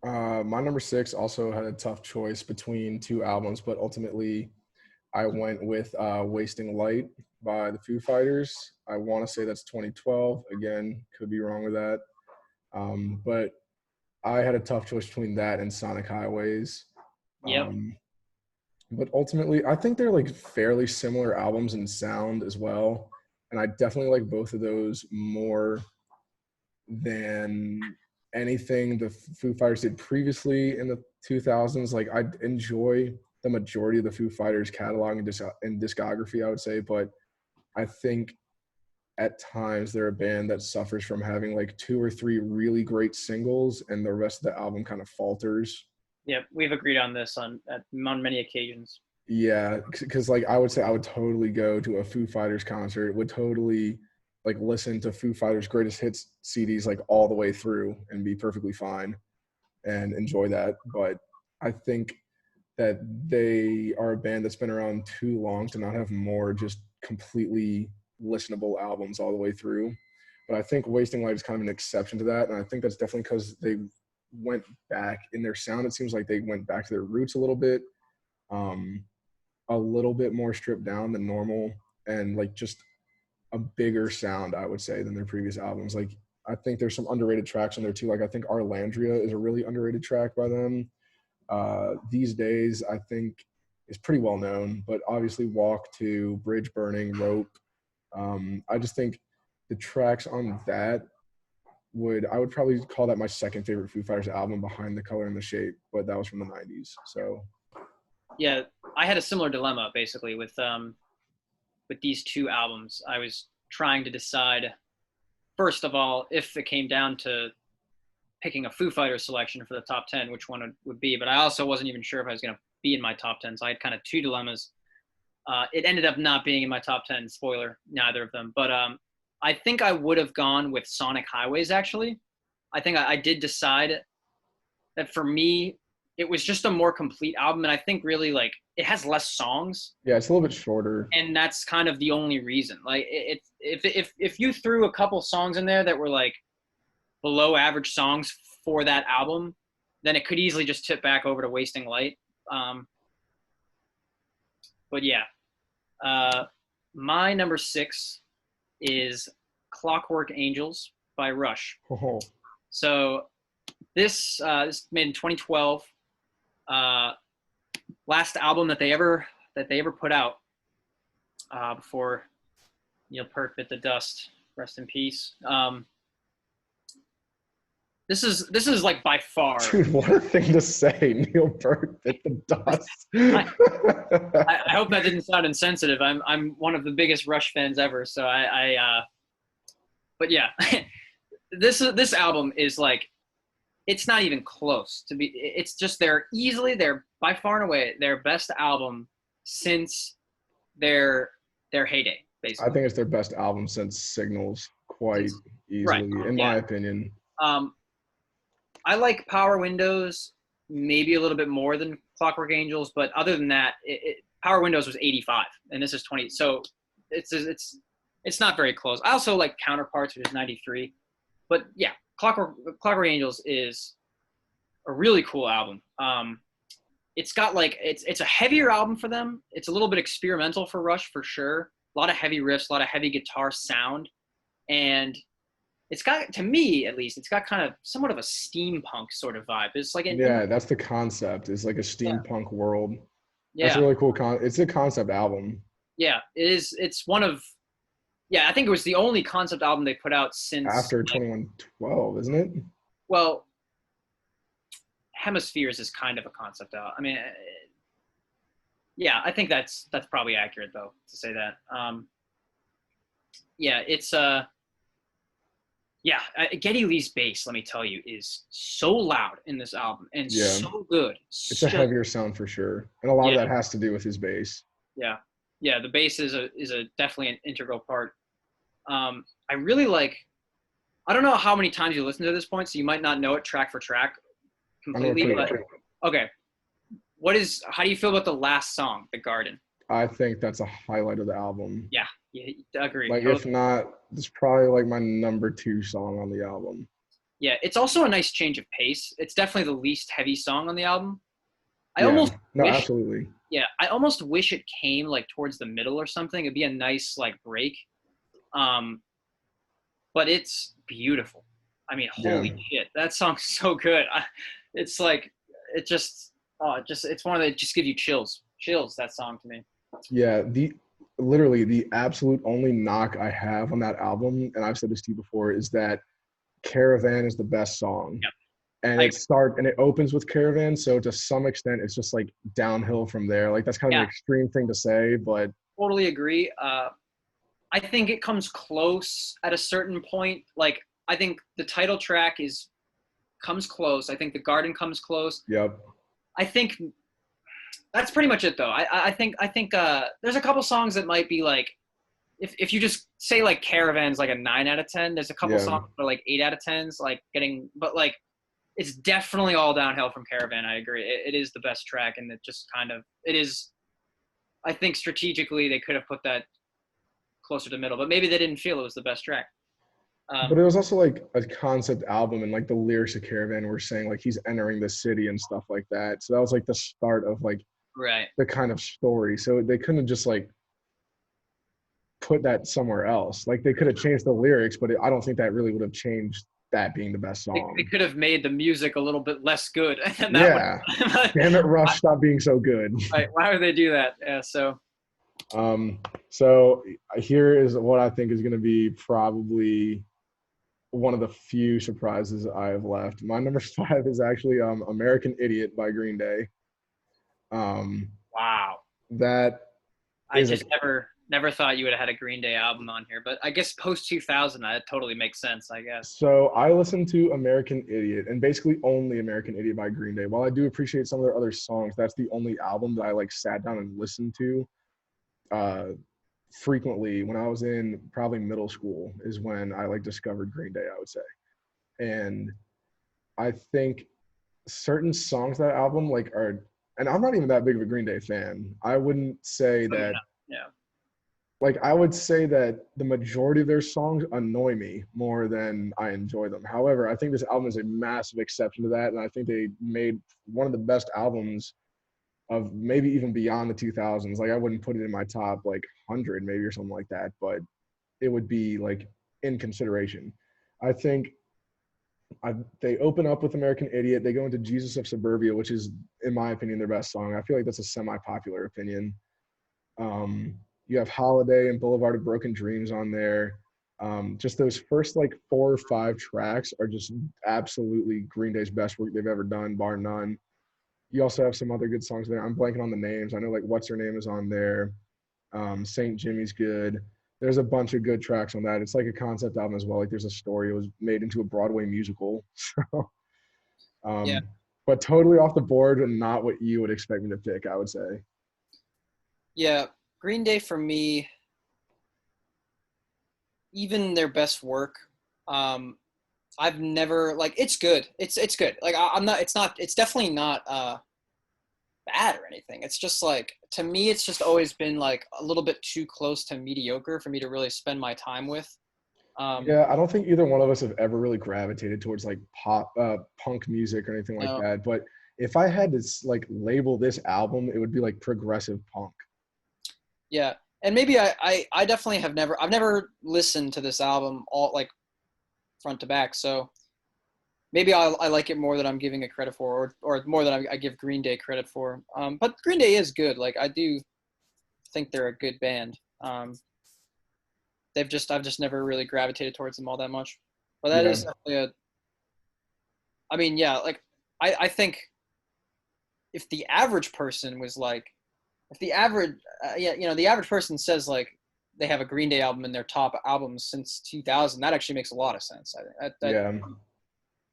My number 6 also had a tough choice between two albums, but ultimately I went with Wasting Light by the Foo Fighters. I want to say that's 2012. Again, could be wrong with that. But I had a tough choice between that and Sonic Highways. Yep. But ultimately, I think they're like fairly similar albums in sound as well. And I definitely like both of those more than anything the Foo Fighters did previously in the 2000s. Like, I enjoy the majority of the Foo Fighters catalog and discography, I would say. But I think at times they're a band that suffers from having like 2 or 3 really great singles and the rest of the album kind of falters. Yeah, we've agreed on this on many occasions. Yeah, because like I would say I would totally go to a Foo Fighters concert, would totally like listen to Foo Fighters greatest hits CDs like all the way through and be perfectly fine. and enjoy that. But I think that they are a band that's been around too long to not have more just completely listenable albums all the way through. But I think Wasting Light is kind of an exception to that. And I think that's definitely because they went back in their sound. It seems like they went back to their roots a little bit more stripped down than normal, and like just a bigger sound, I would say, than their previous albums. Like, I think there's some underrated tracks on there too. Like, I think Arlandria is a really underrated track by them. These Days, I think, is pretty well known, but obviously Walk to, Bridge Burning, Rope. I just think the tracks on that I would probably call that my second favorite Foo Fighters album behind The Color and the Shape, but that was from the 90s. So yeah, I had a similar dilemma basically with these two albums. I was trying to decide, first of all, if it came down to picking a Foo Fighters selection for the top 10, which one it would be, but I also wasn't even sure if I was going to be in my top 10, so I had kind of two dilemmas. It ended up not being in my top 10, spoiler, neither of them, but I think I would have gone with Sonic Highways, actually. I think I did decide that for me, it was just a more complete album, and I think really, like, it has less songs. Yeah, it's a little bit shorter. And that's kind of the only reason. Like, if you threw a couple songs in there that were, like, below average songs for that album, then it could easily just tip back over to Wasting Light. But yeah. My number 6 is Clockwork Angels by Rush. Oh. So this is made in 2012. Last album that they ever put out before Neil Peart bit the dust. Rest in peace. This is like by far. Dude, what a thing to say! Neil Peart bit the dust. I hope that didn't sound insensitive. I'm one of the biggest Rush fans ever. So but yeah, this album is like, it's not even close to be. It's just they're by far and away their best album since their heyday. Basically, I think it's their best album since Signals, quite easily, right. In my opinion. I like Power Windows maybe a little bit more than Clockwork Angels, but other than that, Power Windows was 85, and this is 20. So it's not very close. I also like Counterparts, which is 93. But yeah, Clockwork Angels is a really cool album. It's got like it's a heavier album for them. It's a little bit experimental for Rush for sure. A lot of heavy riffs, a lot of heavy guitar sound, and it's got, to me at least, it's got kind of somewhat of a steampunk sort of vibe. It's like that's the concept. It's like a steampunk world. Yeah, that's a really cool. It's a concept album. Yeah, it is. It's one of. Yeah, I think it was the only concept album they put out since after 2112, isn't it? Well, Hemispheres is kind of a concept album. I mean, yeah, I think that's probably accurate though to say that. Yeah, it's yeah, Geddy Lee's bass, let me tell you, is so loud in this album and so good. It's a heavier sound for sure, and a lot of that has to do with his bass. Yeah, yeah, the bass is definitely an integral part. I really like. I don't know how many times you listen to this point, so you might not know it track for track completely. But okay, how do you feel about the last song, "The Garden"? I think that's a highlight of the album. Yeah, I agree. Like, if not, it's probably like my number 2 song on the album. Yeah, it's also a nice change of pace. It's definitely the least heavy song on the album. Absolutely. Yeah, I almost wish it came like towards the middle or something. It'd be a nice like break. But it's beautiful. I mean, holy shit, that song's so good. It's like, it's one of the, just give you chills, that song to me. Yeah, literally the absolute only knock I have on that album, and I've said this to you before, is that Caravan is the best song. Yep. And it opens with Caravan, so to some extent it's just like downhill from there. Like, that's kind of an extreme thing to say, but totally agree. I think it comes close at a certain point. Like, I think the title track comes close. I think The Garden comes close. Yep. I think that's pretty much it though. I think there's a couple songs that might be like, if you just say like Caravan's like a 9 out of 10, there's a couple songs that are like 8 out of 10s, like but like it's definitely all downhill from Caravan. I agree. It is the best track, and it is. I think strategically they could have put that closer to middle, but maybe they didn't feel it was the best track. But it was also like a concept album, and like the lyrics of Caravan were saying like he's entering the city and stuff like that. So that was like the start of like Right. the kind of story. So they couldn't just like put that somewhere else. Like they could have changed the lyrics, but I don't think that really would have changed that being the best song. They could have made the music a little bit less good. Yeah. Damn it, Rush, stop being so good. Right. Why would they do that? Yeah. So here is what I think is going to be probably one of the few surprises I have left. My number 5 is actually American Idiot by Green Day. Wow. That I just never thought you would have had a Green Day album on here, but I guess post 2000, that totally makes sense, I guess. So I listened to American Idiot, and basically only American Idiot by Green Day. While I do appreciate some of their other songs, that's the only album that I like sat down and listened to frequently. When I was in probably middle school is when I like discovered Green Day, I would say. And I think certain songs that album like are, and I'm not even that big of a Green Day fan. I wouldn't say that. Yeah. Like, I would say that the majority of their songs annoy me more than I enjoy them. However, I think this album is a massive exception to that, and I think they made one of the best albums of maybe even beyond the 2000s. Like, I wouldn't put it in my top, like, 100 maybe or something like that, but it would be, like, in consideration. I think they open up with American Idiot. They go into Jesus of Suburbia, which is, in my opinion, their best song. I feel like that's a semi-popular opinion. You have Holiday and Boulevard of Broken Dreams on there. Just those first like 4 or 5 tracks are just absolutely Green Day's best work they've ever done, bar none. You also have some other good songs there. I'm blanking on the names. I know like What's Her Name is on there. St. Jimmy's good. There's a bunch of good tracks on that. It's like a concept album as well. Like there's a story. It was made into a Broadway musical. So, yeah. But totally off the board and not what you would expect me to pick, I would say. Yeah. Green Day for me, even their best work, I've never like it's good. It's good. Like it's definitely not bad or anything. It's just like to me it's just always been like a little bit too close to mediocre for me to really spend my time with. Yeah, I don't think either one of us have ever really gravitated towards like punk music or anything like that. But if I had to like label this album, it would be like progressive punk. Yeah, and maybe I definitely I've never listened to this album all like front to back, so maybe I like it more than I'm giving it credit for, or more than I give Green Day credit for. But Green Day is good. Like I do think they're a good band. I've just never really gravitated towards them all that much. But that is definitely I mean, yeah, like I think if the average person was like, if the average, the average person says like they have a Green Day album in their top albums since 2000, that actually makes a lot of sense.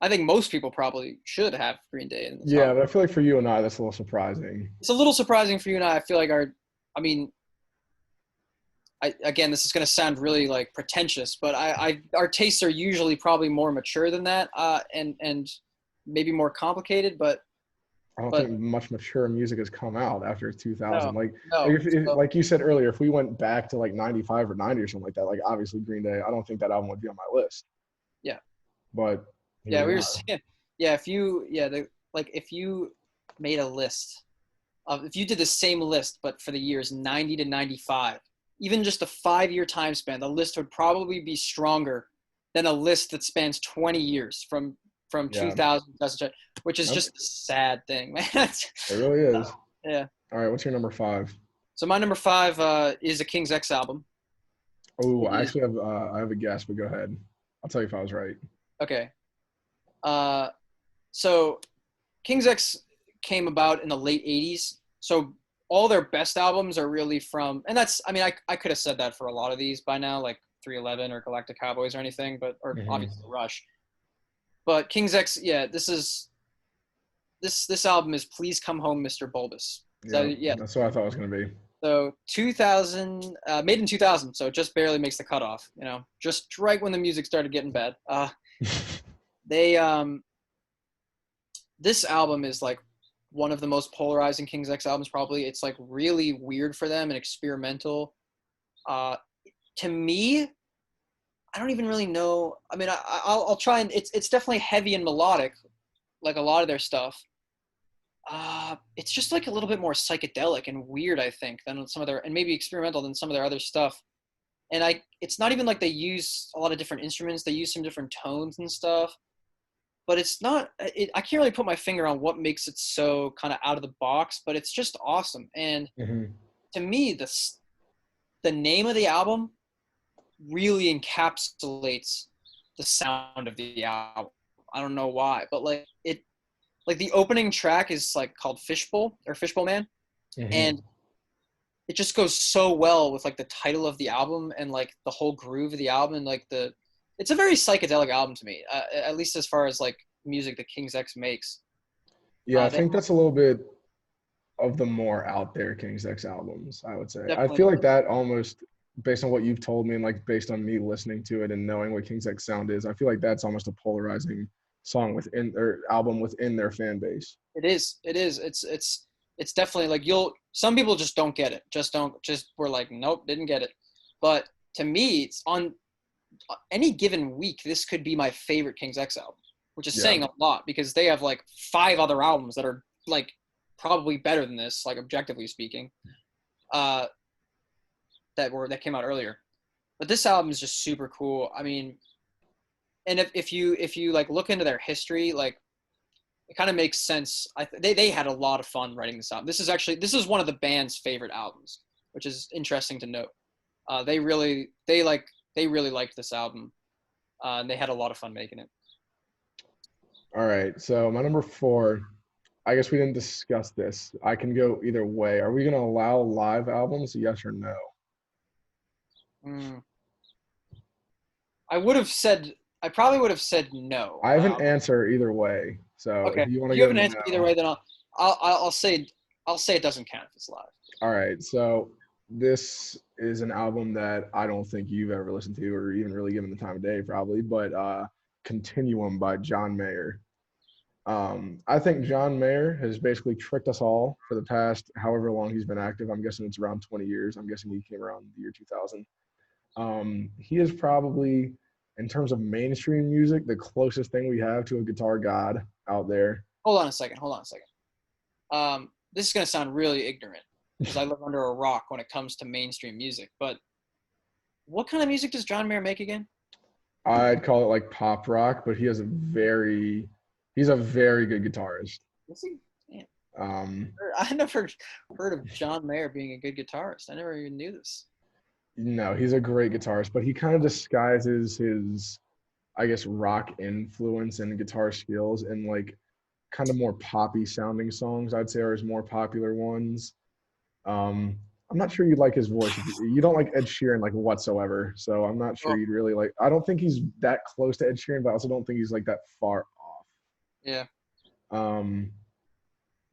I think most people probably should have Green Day in the top. Yeah, but I feel like for you and I, that's a little surprising. It's a little surprising for you and I feel like again, this is going to sound really like pretentious, but our tastes are usually probably more mature than that, and maybe more complicated, but I don't think much mature music has come out after 2000. No. Like you said earlier, if we went back to like 95 or 90 or something like that, like obviously Green Day, I don't think that album would be on my list. Yeah. But yeah, we were saying, yeah, if you made a list of, if you did the same list, but for the years 90 to 95, even just a 5-year time span, the list would probably be stronger than a list that spans 20 years from 2000, which is just a sad thing, man. It really is. Yeah. All right, what's your number 5? So my number 5 is a King's X album. Oh, I actually have a guess, but go ahead. I'll tell you if I was right. Okay. So King's X came about in the late 80s. So all their best albums are really from, and that's, I mean, I could have said that for a lot of these by now, like 311 or Galactic Cowboys or anything, obviously Rush. But King's X, yeah, this album is Please Come Home, Mr. Bulbous. That's what I thought it was going to be. So 2000, made in 2000, so it just barely makes the cutoff, just right when the music started getting bad. this album is like one of the most polarizing King's X albums probably. It's like really weird for them and experimental. To me, I don't even really know. I mean, I'll try and it's definitely heavy and melodic, like a lot of their stuff. It's just like a little bit more psychedelic and weird, I think, than some of their, and maybe experimental than some of their other stuff. And it's not even like they use a lot of different instruments. They use some different tones and stuff, but it's not. I can't really put my finger on what makes it so kind of out of the box, but it's just awesome. And to me, the name of the album really encapsulates the sound of the album. I don't know why, but like the opening track is like called Fishbowl or Fishbowl Man, and it just goes so well with like the title of the album and like the whole groove of the album and like it's a very psychedelic album to me, at least as far as like music that King's X makes. Yeah, I think that's a little bit of the more out there King's X albums, I would say. Definitely. I feel like that almost, based on what you've told me and like based on me listening to it and knowing what King's X sound is, I feel like that's almost a polarizing song within or album within their fan base. It is. It's definitely like some people just don't get it. We're like, nope, didn't get it. But to me, it's on any given week, this could be my favorite King's X album, which is saying a lot because they have like 5 other albums that are like probably better than this, like objectively speaking, that came out earlier. But this album is just super cool. I mean, and if you like look into their history, like it kind of makes sense. They had a lot of fun writing this album. This is one of the band's favorite albums, which is interesting to note. They really liked this album, and they had a lot of fun making it. All right, so my number 4, I guess we didn't discuss this. I can go either way. Are we going to allow live albums, yes or no? I probably would have said no. I have an answer either way. So okay. If you want to you go have an answer no, either way, then I'll say it doesn't count if it's live. All right, so this is an album that I don't think you've ever listened to or even really given the time of day, probably, but Continuum by John Mayer. I think John Mayer has basically tricked us all for the past however long he's been active. I'm guessing it's around 20 years. I'm guessing he came around the year 2000. He is probably, in terms of mainstream music, the closest thing we have to a guitar god out there. Hold on a second. This is going to sound really ignorant because I live under a rock when it comes to mainstream music, but what kind of music does John Mayer make again? I'd call it like pop rock, but he's a very good guitarist. Is he? I never heard of John Mayer being a good guitarist. I never even knew this. No, he's a great guitarist, but he kind of disguises his, I guess, rock influence and guitar skills in like kind of more poppy sounding songs, I'd say, are his more popular ones. I'm not sure you'd like his voice. You don't like Ed Sheeran like whatsoever, so I'm not sure you'd really like. I don't think he's that close to Ed Sheeran, but I also don't think he's like that far off. Yeah.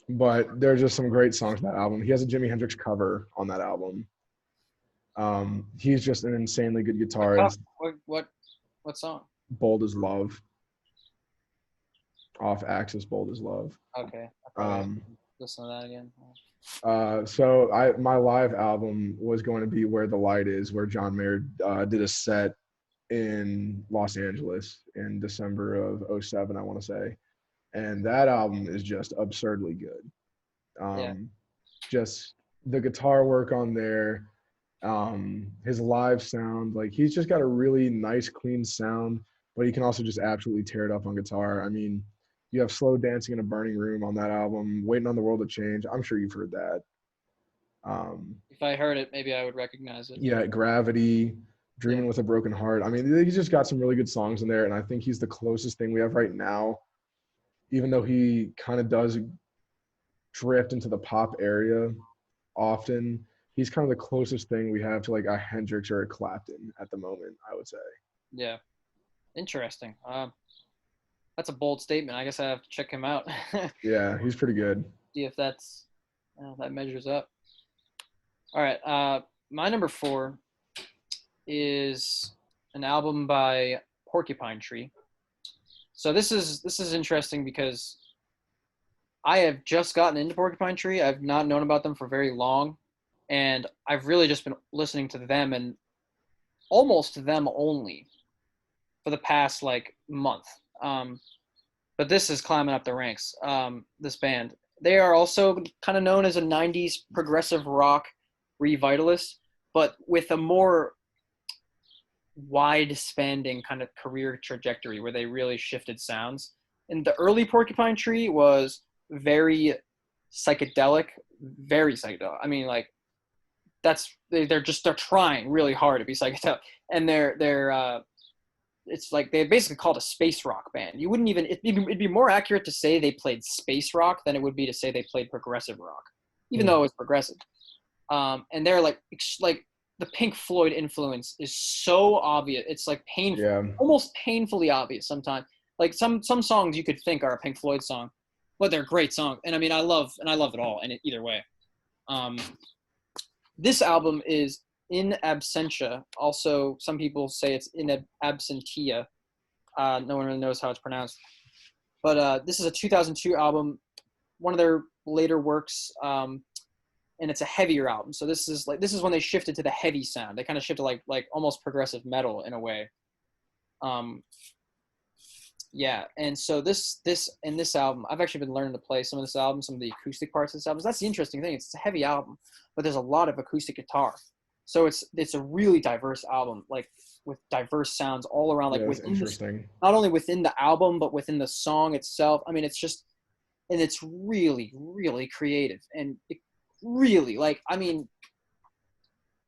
But there's just some great songs on that album. He has a Jimi Hendrix cover on that album. He's just an insanely good guitarist. What song? Bold as Love. Off Axis, Bold as Love. Okay. Listen to that again. So my live album was going to be Where the Light Is, where John Mayer did a set in Los Angeles in December of 2007, I want to say. And that album is just absurdly good. Just the guitar work on there, his live sound, like he's just got a really nice, clean sound, but he can also just absolutely tear it up on guitar. I mean, you have Slow Dancing in a Burning Room on that album, Waiting on the World to Change. I'm sure you've heard that. If I heard it, maybe I would recognize it. Yeah, Gravity, Dreaming with a Broken Heart. I mean, he's just got some really good songs in there, and I think he's the closest thing we have right now, even though he kind of does drift into the pop area often. He's kind of the closest thing we have to like a Hendrix or a Clapton at the moment, I would say. Yeah. Interesting. That's a bold statement. I guess I have to check him out. Yeah, he's pretty good. See if that measures up. All right. My number 4 is an album by Porcupine Tree. So this is interesting because I have just gotten into Porcupine Tree. I've not known about them for very long, and I've really just been listening to them and almost them only for the past like month. But this is climbing up the ranks. This band, they are also kind of known as a '90s progressive rock revitalist, but with a more wide-spanning kind of career trajectory where they really shifted sounds. And the early Porcupine Tree was very psychedelic, very psychedelic. I mean, like they're trying really hard to be psychedelic, and they're it's like they basically called a space rock band. You wouldn't even it'd be more accurate to say they played space rock than it would be to say they played progressive rock, even though it was progressive. And they're like the Pink Floyd influence is so obvious. It's like painful, almost painfully obvious sometimes. Like some songs you could think are a Pink Floyd song, but they're great songs. And I mean, I love it all, and either way. This album is in Absentia. Also, some people say it's in Absentia. No one really knows how it's pronounced. But this is a 2002 album, one of their later works, and it's a heavier album. So this is when they shifted to the heavy sound. They kind of shifted like almost progressive metal in a way. Yeah, and so this album, I've actually been learning to play some of this album, some of the acoustic parts of this album. That's the interesting thing. It's a heavy album, but there's a lot of acoustic guitar. So it's a really diverse album, like with diverse sounds all around, like within not only within the album, but within the song itself. I mean, it's just, and it's really, really creative, and it really, like, I mean,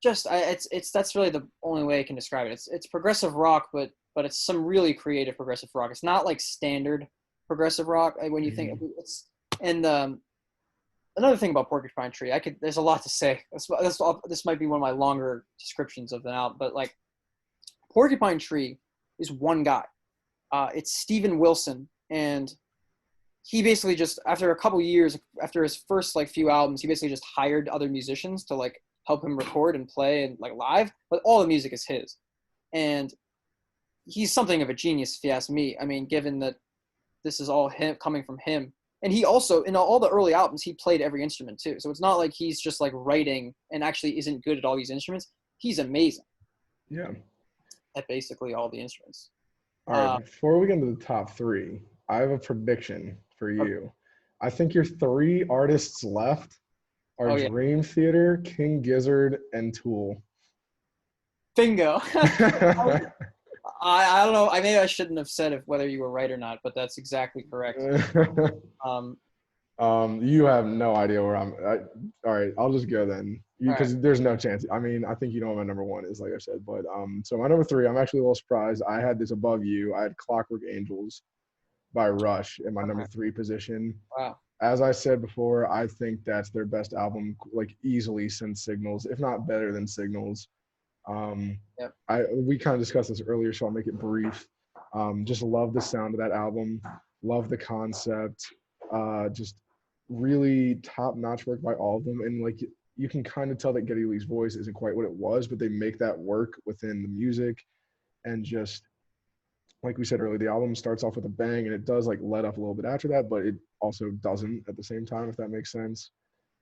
just that's really the only way I can describe it. It's progressive rock, but it's some really creative progressive rock. It's not like standard progressive rock when you think it's. And another thing about Porcupine Tree, there's a lot to say. This might be one of my longer descriptions of the album, but like Porcupine Tree is one guy. It's Steven Wilson, and he basically just, after a couple years, after his first like few albums, he basically just hired other musicians to like help him record and play and like live, but all the music is his. And he's something of a genius, if you ask me. I mean, given that this is all him coming from him. And he also, in all the early albums, he played every instrument too. So it's not like he's just like writing and actually isn't good at all these instruments. He's amazing. Yeah. At basically all the instruments. All right, before we get into the top three, I have a prediction for you. Okay. I think your three artists left are Dream Theater, King Gizzard, and Tool. Bingo. I don't know. Maybe I shouldn't have said whether you were right or not, but that's exactly correct. You have no idea where I'm. All right, I'll just go then, because there's no chance. I mean, I think you know what my number one is, like I said. But so my number three, I'm actually a little surprised. I had this above you. I had Clockwork Angels by Rush in my number three position. Wow. As I said before, I think that's their best album, like easily since Signals, if not better than Signals. We kind of discussed this earlier, so I'll make it brief. Just love the sound of that album, love the concept, just really top-notch work by all of them. And like you can kind of tell that Geddy Lee's voice isn't quite what it was, but they make that work within the music. And just like we said earlier, the album starts off with a bang, and it does like let up a little bit after that, but it also doesn't at the same time, if that makes sense.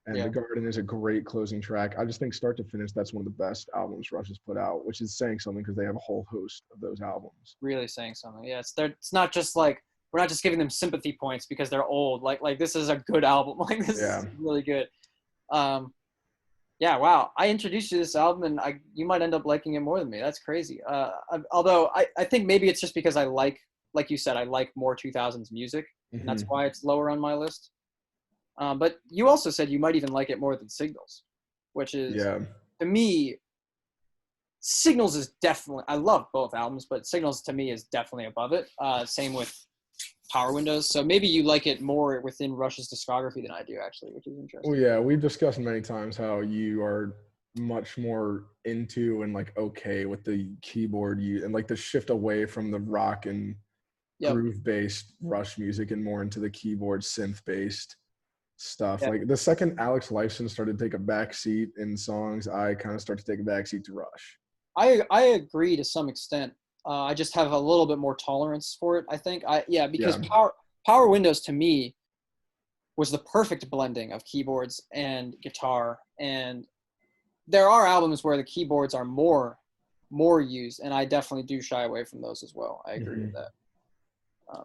And The Garden is a great closing track. I just think start to finish, that's one of the best albums Rush has put out, which is saying something because they have a whole host of those albums. Really saying something. Yeah, it's not just like, we're not just giving them sympathy points because they're old. Like this is a good album. Like this is really good. Yeah, wow. I introduced you to this album, and you might end up liking it more than me. That's crazy. Although I think maybe it's just because I like you said, I like more 2000s music, and that's why it's lower on my list. But you also said you might even like it more than Signals, which is, to me, Signals is definitely, I love both albums, but Signals to me is definitely above it. Same with Power Windows. So maybe you like it more within Rush's discography than I do, actually, which is interesting. Well, yeah, we've discussed many times how you are much more into and like okay with the keyboard and like the shift away from the rock and groove-based Rush music and more into the keyboard synth-based stuff. Like the second Alex Lifeson started to take a back seat in songs, I kind of start to take a back seat to Rush. I agree to some extent. I just have a little bit more tolerance for it, I think. Because Power Windows to me, was the perfect blending of keyboards and guitar. And there are albums where the keyboards are more used, and I definitely do shy away from those as well. I agree with that.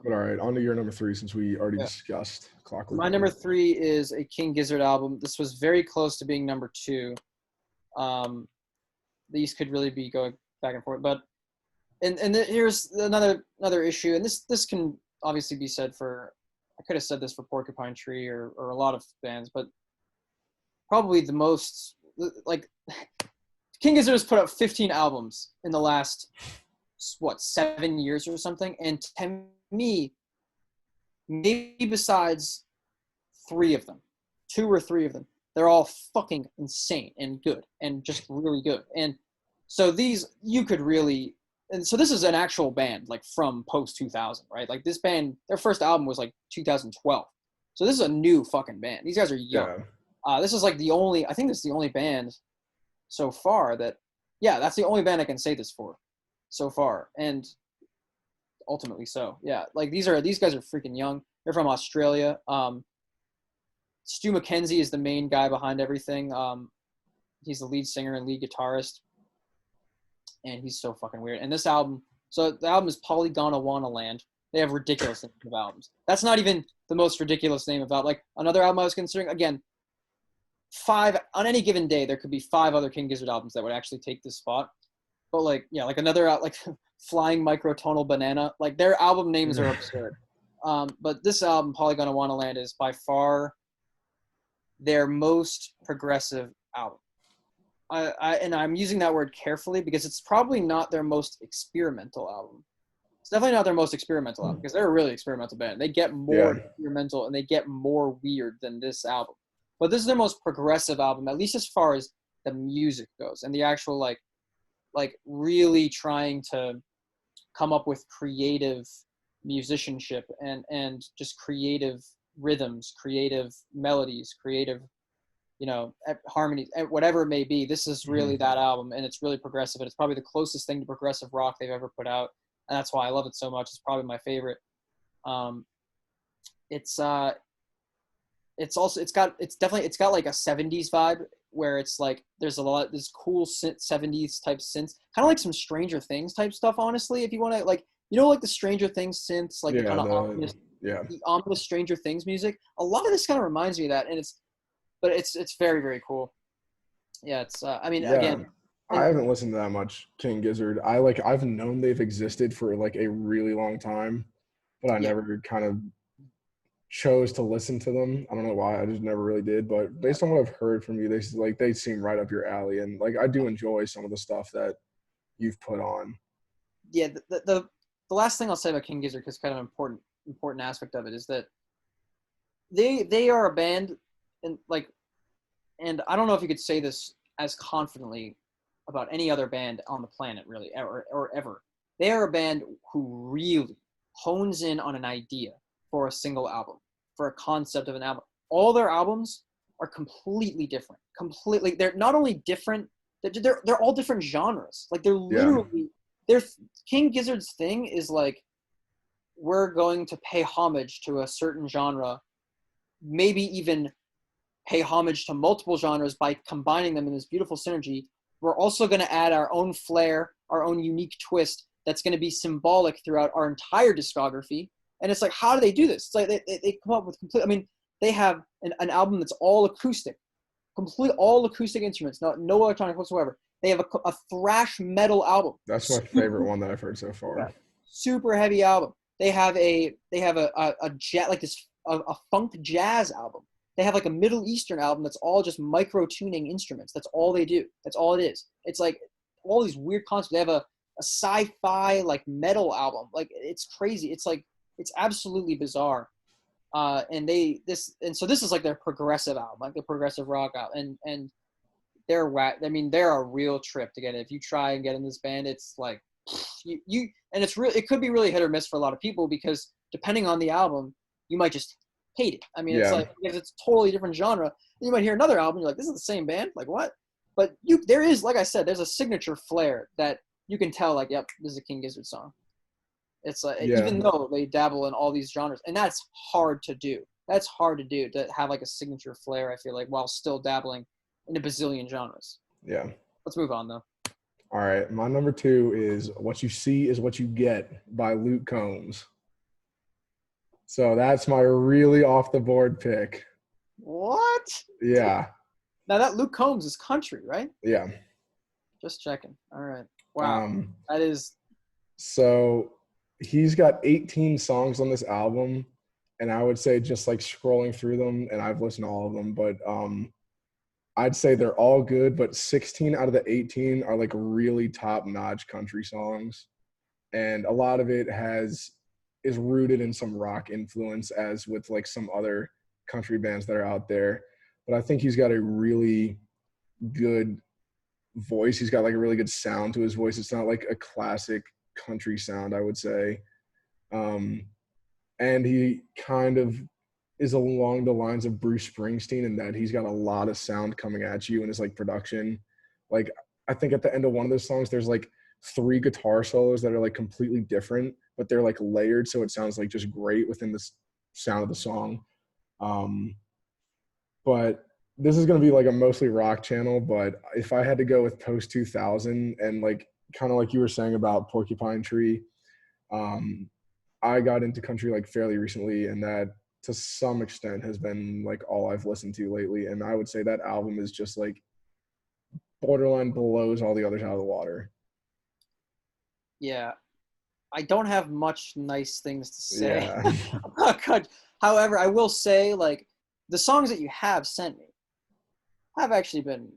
But all right, on to your number 3, since we already Yeah. discussed Clockwork. My number 3 is a King Gizzard album. This was very close to being number 2. These could really be going back and forth, but here's another issue, and this can obviously be said for, I could have said this for Porcupine Tree or a lot of bands, but probably the most, like, King Gizzard has put out 15 albums in the last 7 years or something, and to me, maybe besides 3 of them, 2 or 3 of them, they're all fucking insane and good and just really good. And so these, you could really, and so this is an actual band, like, from post 2000, right? Like, this band, their first album was like 2012. So this is a new fucking band. These guys are young. Yeah. This is like I think this is the only band so far that's the only band I can say this for so far. And ultimately so, yeah. Like, these guys are freaking young. They're from Australia. Stu McKenzie is the main guy behind everything. He's the lead singer and lead guitarist. And he's so fucking weird. And this album, so the album is Polygondwanaland. They have ridiculous names of albums. That's not even the most ridiculous name of album. Like, another album I was considering, again, 5, on any given day, there could be 5 other King Gizzard albums that would actually take this spot. But, like, yeah, like another, like, Flying Microtonal Banana, like, their album names are absurd. But this album, Polygondwanaland, is by far their most progressive album. And I'm using that word carefully because it's probably not their most experimental album. It's definitely not their most experimental album because they're a really experimental band. They get more experimental and they get more weird than this album. But this is their most progressive album, at least as far as the music goes and the actual, like really trying to come up with creative musicianship and just creative rhythms, creative melodies, creative, harmonies, whatever it may be. This is really that album, and it's really progressive, and it's probably the closest thing to progressive rock they've ever put out, and that's why I love it so much. It's probably my favorite. It's got like a 70s vibe where it's like there's a lot this cool 70s type synths, kind of like some Stranger Things type stuff, honestly, if you want to, like, like the Stranger Things synths, like the kind of the ominous Stranger Things music. A lot of this kind of reminds me of that, and it's very, very cool. Yeah, it's again, I haven't listened to that much King Gizzard. I've known they've existed for like a really long time, but I never kind of chose to listen to them. I don't know why. I just never really did. But based on what I've heard from you, they seem right up your alley, and like I do enjoy some of the stuff that you've put on. Yeah, the last thing I'll say about King Gizzard, because kind of an important aspect of it, is that they are a band, and I don't know if you could say this as confidently about any other band on the planet, really, or ever. They are a band who really hones in on an idea for a single album, for a concept of an album. All their albums are completely different. They're not only different, they're all different genres. Like, they're literally, King Gizzard's thing is like, we're going to pay homage to a certain genre, maybe even pay homage to multiple genres by combining them in this beautiful synergy. We're also going to add our own flair, our own unique twist that's going to be symbolic throughout our entire discography. And it's like, how do they do this? It's like they come up with they have an album that's all acoustic, all acoustic instruments, no electronic whatsoever. They have a thrash metal album. That's my favorite one that I've heard so far. Yeah. Super heavy album. They have a funk jazz album. They have like a Middle Eastern album that's all just micro tuning instruments. That's all they do. That's all it is. It's like all these weird concepts. They have a sci-fi like metal album. Like, it's crazy. It's like, it's absolutely bizarre. So this is like their progressive album, like their progressive rock album. And they're they're a real trip to get in. If you try and get in this band, it's like it could be really hit or miss for a lot of people, because depending on the album, you might just hate it. It's like, because it's a totally different genre. You might hear another album, you're like, this is the same band? Like, what? But there is, like I said, there's a signature flair that you can tell, like, yep, this is a King Gizzard song. It's like, even though they dabble in all these genres, and that's hard to do. that's hard to do, to have like a signature flair, I feel like, while still dabbling in a bazillion genres. Yeah. Let's move on though. All right. My number 2 is What You See Is What You Get by Luke Combs. So that's my really off the board pick. What? Yeah. Now that Luke Combs is country, right? Yeah. Just checking. All right. Wow. That is. So he's got 18 songs on this album, and I would say just like scrolling through them, and I've listened to all of them, but I'd say they're all good, but 16 out of the 18 are like really top-notch country songs. And a lot of it is rooted in some rock influence, as with like some other country bands that are out there. But I think he's got a really good voice. He's got like a really good sound to his voice. It's not like a classic country sound, I would say. And he kind of is along the lines of Bruce Springsteen in that he's got a lot of sound coming at you in his like production. Like I think at the end of one of those songs, there's like 3 guitar solos that are like completely different, but they're like layered, so it sounds like just great within the sound of the song. But this is going to be like a mostly rock channel, but if I had to go with post 2000 and like kind of like you were saying about Porcupine Tree, I got into country like fairly recently, and that to some extent has been like all I've listened to lately. And I would say that album is just like borderline blows all the others out of the water. Yeah. I don't have much nice things to say. Yeah. However, I will say, like, the songs that you have sent me have actually been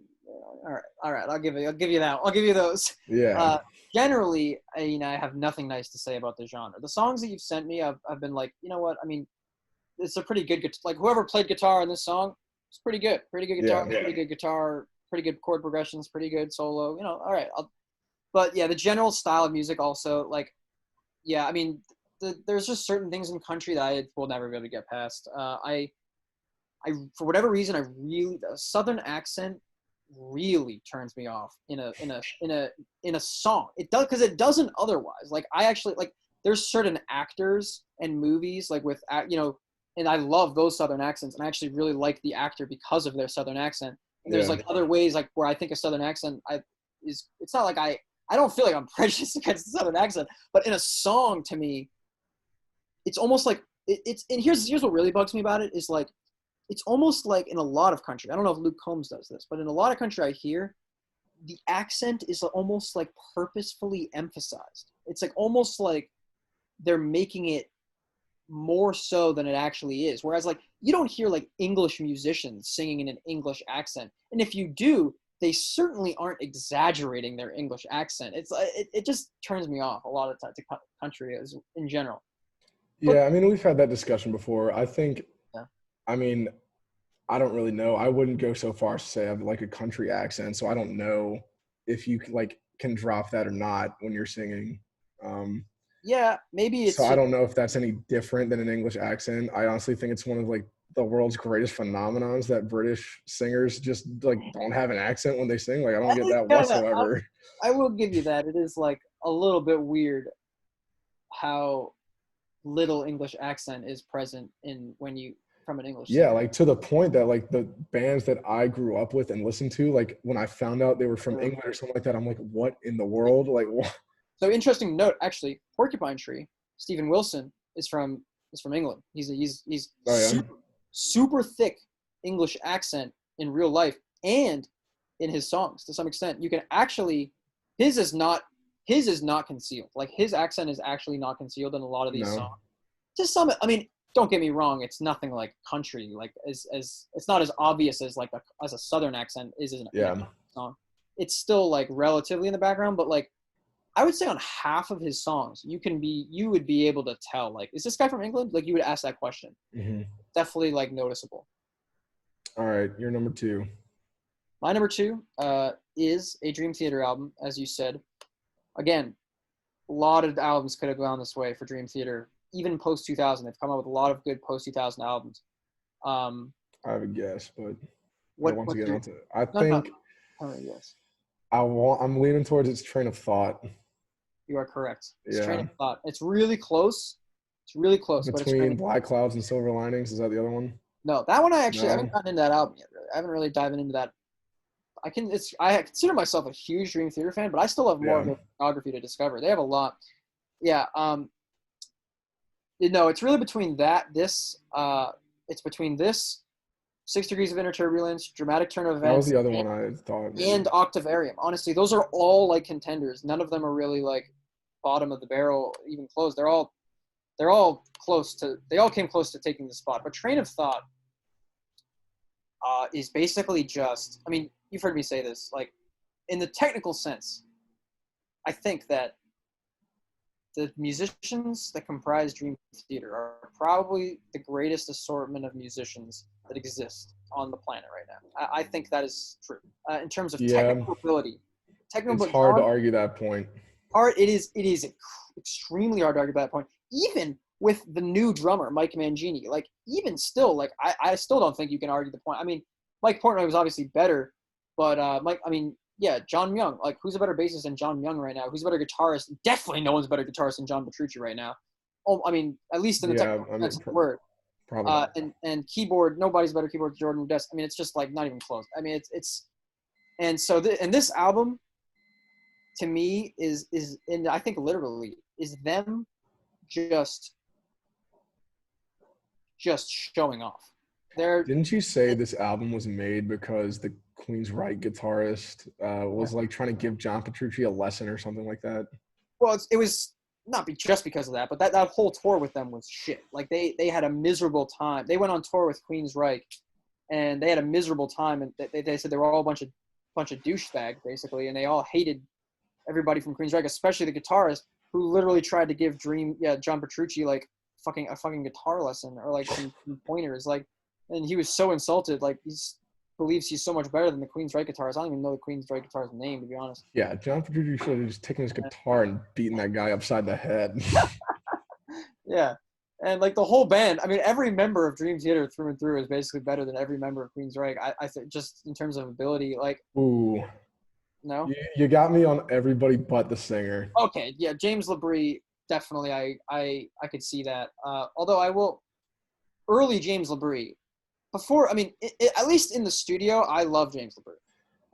all right. I'll give you that. I'll give you those. Yeah. Generally, I have nothing nice to say about the genre. The songs that you've sent me, I've been like, you know what? I mean, it's a pretty good, like, whoever played guitar on this song, it's pretty good. Pretty good guitar, pretty good guitar, pretty good chord progressions, pretty good solo. All right. But yeah, the general style of music also, like, yeah, I mean, there's just certain things in country that I will never be able to get past. I for whatever reason, the Southern accent really turns me off in a song. It does, because it doesn't otherwise. Like, I actually, like, there's certain actors and movies, like, with and I love those Southern accents, and I actually really like the actor because of their Southern accent. And there's like other ways, like, where I think a Southern accent it's not like I don't feel like I'm prejudiced against the Southern accent, but in a song, to me, it's almost like it's. And here's what really bugs me about it is, like, it's almost like in a lot of country. I don't know if Luke Combs does this, but in a lot of country I hear, the accent is almost like purposefully emphasized. It's like almost like they're making it more so than it actually is. Whereas, like, you don't hear like English musicians singing in an English accent, and if you do, they certainly aren't exaggerating their English accent. It just turns me off a lot of times to country as in general. Yeah, I mean, we've had that discussion before. I think, I mean, I don't really know. I wouldn't go so far as to say I have like a country accent, so I don't know if you like can drop that or not when you're singing. Yeah, maybe it's. So I don't know if that's any different than an English accent. I honestly think it's one of like the world's greatest phenomenons that British singers just like don't have an accent when they sing. Like, I don't get that whatsoever. I will give you that. It is like a little bit weird how little English accent is present in when you from an English singer. Like to the point that like the bands that I grew up with and listened to, like when I found out they were from England or something like that, I'm like, what in the world? Like, what? So interesting note, actually, Porcupine Tree, Stephen Wilson is from England. He's super thick English accent in real life and in his songs to some extent. You can actually, his is not concealed. Like, his accent is actually not concealed in a lot of these songs. Just some, I mean, don't get me wrong, it's nothing like country, like as it's not as obvious as like as a Southern accent is in a song. It's still like relatively in the background, but like I would say on half of his songs, you would be able to tell, like, is this guy from England? Like, you would ask that question. Mm-hmm. Definitely like noticeable. All right, your number 2. My number 2 is a Dream Theater album, as you said. Again, a lot of albums could have gone this way for Dream Theater. Even post 2000, they've come out with a lot of good post 2000 albums. I have a guess, but once again, you, I think yes. I'm leaning towards its Train of Thought. You are correct. It's Yeah. Train of Thought. It's really close It's really close, but it's Between training. Black Clouds and Silver Linings, is that the other one? No, that one I haven't No. gotten into that album yet. Really. I haven't really dived into that. I consider myself a huge Dream Theater fan, but I still have more of Yeah. their discography to discover. They have a lot. Yeah. No, it's really between it's between this, 6 Degrees of Inner Turbulence, Dramatic Turn of That was Events, the other one I thought maybe. and Octavarium. Honestly, those are all like contenders. None of them are really like bottom of the barrel, even close. They're all close to. They all came close to taking the spot. But Train of Thought is basically just. I mean, you've heard me say this. Like, in the technical sense, I think that the musicians that comprise Dream Theater are probably the greatest assortment of musicians that exist on the planet right now. I think that is true. In terms of technical ability, it's hard to argue that point. It is extremely hard to argue that point. Even with the new drummer, Mike Mangini, like even still, like I still don't think you can argue the point. I mean, Mike Portnoy was obviously better, but John Young, like who's a better bassist than John Young right now? Who's a better guitarist? Definitely no one's a better guitarist than John Petrucci right now. Oh, I mean, at least in the technical sense of the word. Probably. And keyboard, nobody's better keyboard than Jordan Rudess. I mean, it's just like not even close. I mean, and so this album to me is and I think literally is them just showing off. Didn't you say this album was made because the Queensryche guitarist was like trying to give John Petrucci a lesson or something like that? Well, it was not just because of that, but that whole tour with them was shit. Like they had a miserable time. They went on tour with Queensryche, and they had a miserable time. And they said they were all a bunch of douchebags basically, and they all hated everybody from Queensryche, especially the guitarist who literally tried to give John Petrucci like a fucking guitar lesson or like some pointers, like, and he was so insulted. Like he believes he's so much better than the Queensryche guitarist. I don't even know the Queensryche guitarist's name, to be honest. Yeah, John Petrucci should have just taken his guitar and beaten that guy upside the head. Yeah. And like the whole band, I mean, every member of Dream Theater through and through is basically better than every member of Queensryche. I think just in terms of ability, like. Ooh. No. You got me on everybody but the singer. Okay, yeah, James LaBrie, definitely. I could see that. Although I will, early James LaBrie, before, I mean, at least in the studio, I love James LaBrie.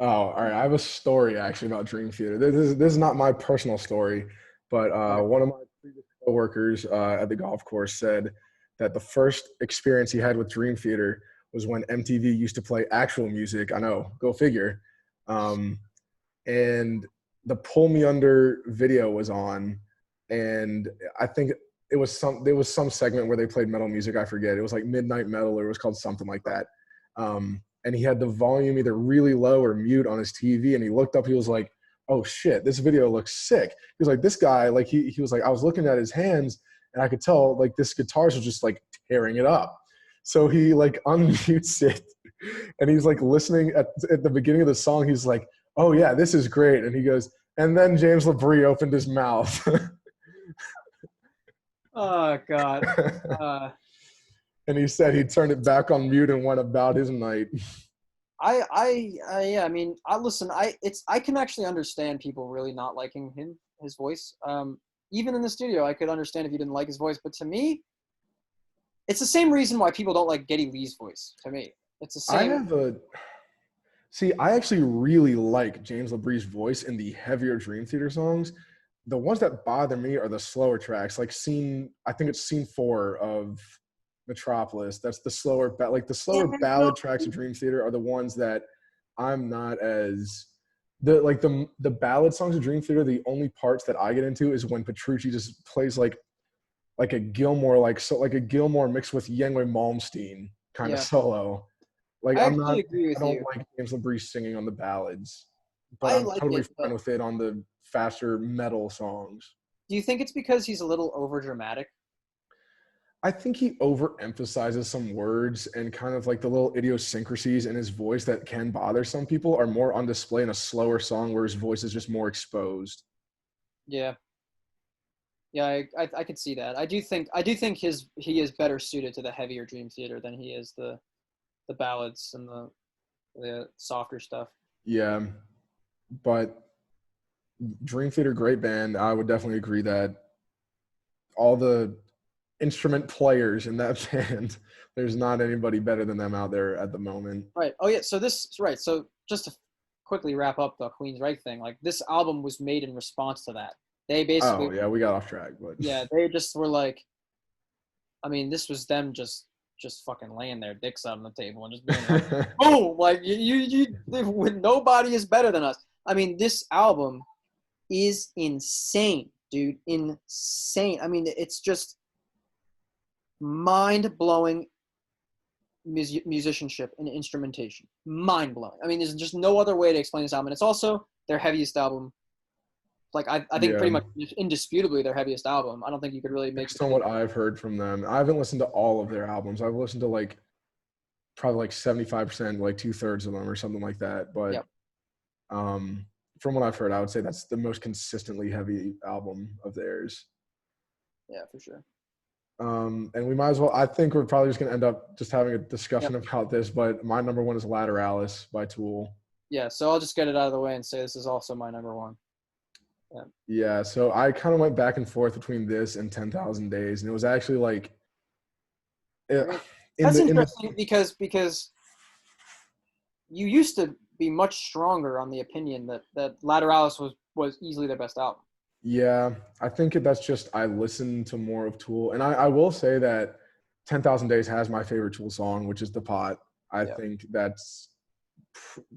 Oh, all right. I have a story actually about Dream Theater. This is not my personal story, but one of my previous coworkers at the golf course said that the first experience he had with Dream Theater was when MTV used to play actual music. I know, go figure. And the Pull Me Under video was on, and I think there was some segment where they played metal music. I forget. It was like Midnight Metal, or it was called something like that. And he had the volume either really low or mute on his TV, and he looked up. He was like, "Oh shit, this video looks sick." He was like, "This guy, like he was like, I was looking at his hands, and I could tell like this guitarist was just like tearing it up." So he like unmutes it, and he's like listening at the beginning of the song. He's like, "Oh yeah, this is great." And he goes, and then James LaBrie opened his mouth. Oh God. And he said he turned it back on mute and went about his night. I mean, I can actually understand people really not liking his voice. Even in the studio, I could understand if you didn't like his voice, but to me, it's the same reason why people don't like Geddy Lee's voice. To me, it's the same. I actually really like James LaBrie's voice in the heavier Dream Theater songs. The ones that bother me are the slower tracks, like I think it's scene 4 of Metropolis. That's the slower ballad tracks of Dream Theater are the ones that I'm not as the ballad songs of Dream Theater. The only parts that I get into is when Petrucci just plays like a Gilmore, like a Gilmore mixed with Yngwie Malmsteen kind of solo. Like I don't like James LaBrie singing on the ballads, but I'm totally fine with it on the faster metal songs. Do you think it's because he's a little over dramatic? I think he overemphasizes some words, and kind of like the little idiosyncrasies in his voice that can bother some people are more on display in a slower song where his voice is just more exposed. Yeah. Yeah, I could see that. I do think he is better suited to the heavier Dream Theater than he is the ballads and the softer stuff. Yeah, but Dream Theater, great band. I would definitely agree that instrument players in that band. There's not anybody better than them out there at the moment. Right. Oh yeah. So right. So just to quickly wrap up the Queensryche thing, like this album was made in response to that. They basically. Oh yeah, we got off track, but Yeah, they just were like, I mean, this was them just fucking laying their dicks out on the table and just being like, boom, like nobody is better than us. I mean, this album is insane, dude, insane. I mean, it's just mind-blowing musicianship and instrumentation, mind-blowing. I mean, there's just no other way to explain this album. And it's also their heaviest album. Like, I think pretty much indisputably their heaviest album. I don't think you could really make based on what I've heard from them. I haven't listened to all of their albums. I've listened to like probably like 75%, like 2/3 of them or something like that. But from what I've heard, I would say that's the most consistently heavy album of theirs. Yeah, for sure. And we might as well, I think we're probably just going to end up just having a discussion about this, but my number one is Lateralus by Tool. Yeah, so I'll just get it out of the way and say this is also my number one. Yeah, so I kind of went back and forth between this and 10,000 Days, and it was actually like that's interesting because you used to be much stronger on the opinion that Lateralus was easily their best album. Yeah, I think that's just I listen to more of Tool, and I will say that 10,000 Days has my favorite Tool song, which is The Pot. I think that's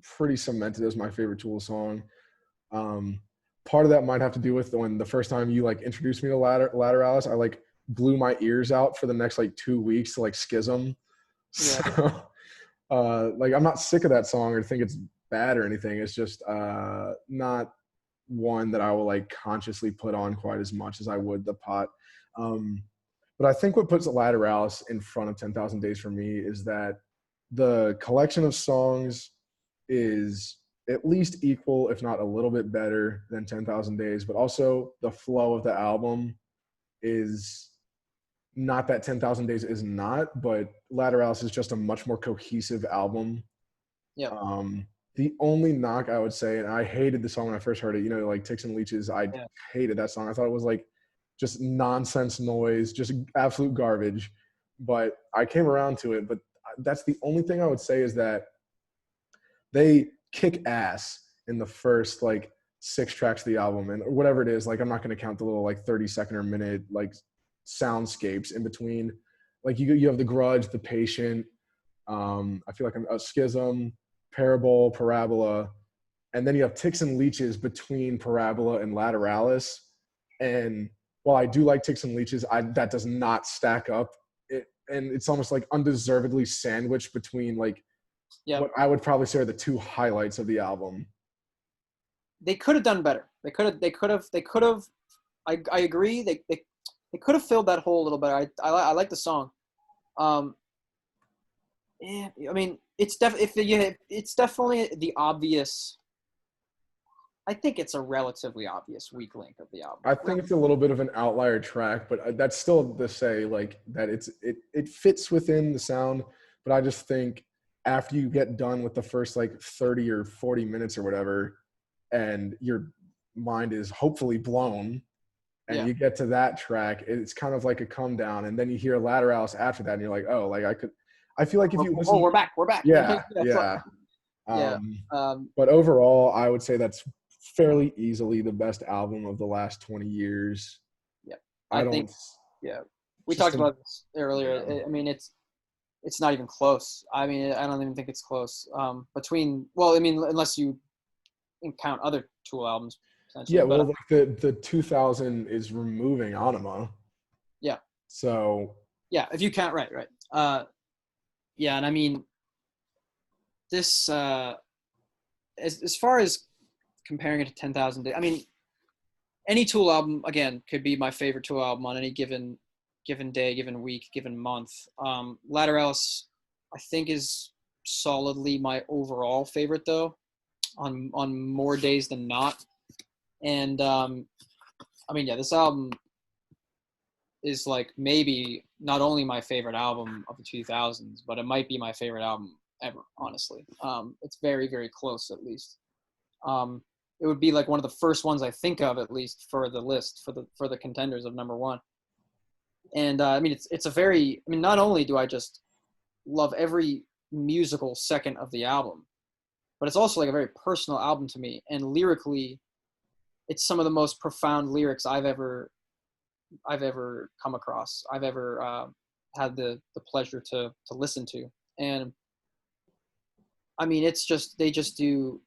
pretty cemented as my favorite Tool song. Part of that might have to do with when the first time you like introduced me to Lateralus, I like blew my ears out for the next like 2 weeks to like Schism. Yeah. So like I'm not sick of that song or think it's bad or anything. It's just not one that I will like consciously put on quite as much as I would The Pot. But I think what puts Lateralus in front of 10,000 Days for me is that the collection of songs is at least equal, if not a little bit better than 10,000 Days, but also the flow of the album is not that 10,000 Days is not, but Lateralus is just a much more cohesive album. Yeah. The only knock I would say, and I hated the song when I first heard it, you know, like Ticks and Leeches, I hated that song. I thought it was like just nonsense noise, just absolute garbage. But I came around to it. But that's the only thing I would say is that they kick ass in the first like 6 tracks of the album, and whatever it is, like I'm not going to count the little like 30-second or minute like soundscapes in between. Like you have The Grudge, The Patient, I feel like I'm a Schism, Parable, Parabola, and then you have Ticks and Leeches between Parabola and Lateralus. And while I do like Ticks and Leeches, that does not stack up. And it's almost like undeservedly sandwiched between like what I would probably say are the 2 highlights of the album. They could have done better. They could have. I agree. They could have filled that hole a little better. I like the song. Yeah, I mean, it's definitely the obvious. I think it's a relatively obvious weak link of the album. I think it's a little bit of an outlier track, but that's still to say like that it fits within the sound. But I just think after you get done with the first like 30 or 40 minutes or whatever, and your mind is hopefully blown, and you get to that track, it's kind of like a come down, and then you hear Lateralus after that, and you're like, oh, like I feel like if you listen, we're back. Yeah. But overall, I would say that's fairly easily the best album of the last 20 years. Yeah, I think. Yeah, we talked about this earlier. Yeah. I mean, it's not even close. I mean, I don't even think it's close. Unless you count other Tool albums. Yeah, well, like the 2000 is removing Anima. Yeah. So. Yeah, if you count right. Yeah, and I mean, this as far as comparing it to 10,000 Days, I mean, any Tool album again could be my favorite Tool album on any given day, given week, given month. Lateralus, I think, is solidly my overall favorite though, on more days than not. And I mean, yeah, this album is like maybe not only my favorite album of the 2000s, but it might be my favorite album ever, honestly. It's very, very close, at least. It would be like one of the first ones I think of, at least, for the list, for the contenders of number one. And I mean, it's a very, I mean, not only do I just love every musical second of the album, but it's also like a very personal album to me. And lyrically, it's some of the most profound lyrics I've ever come across. I've ever had the pleasure to listen to. And I mean, it's just, they just do.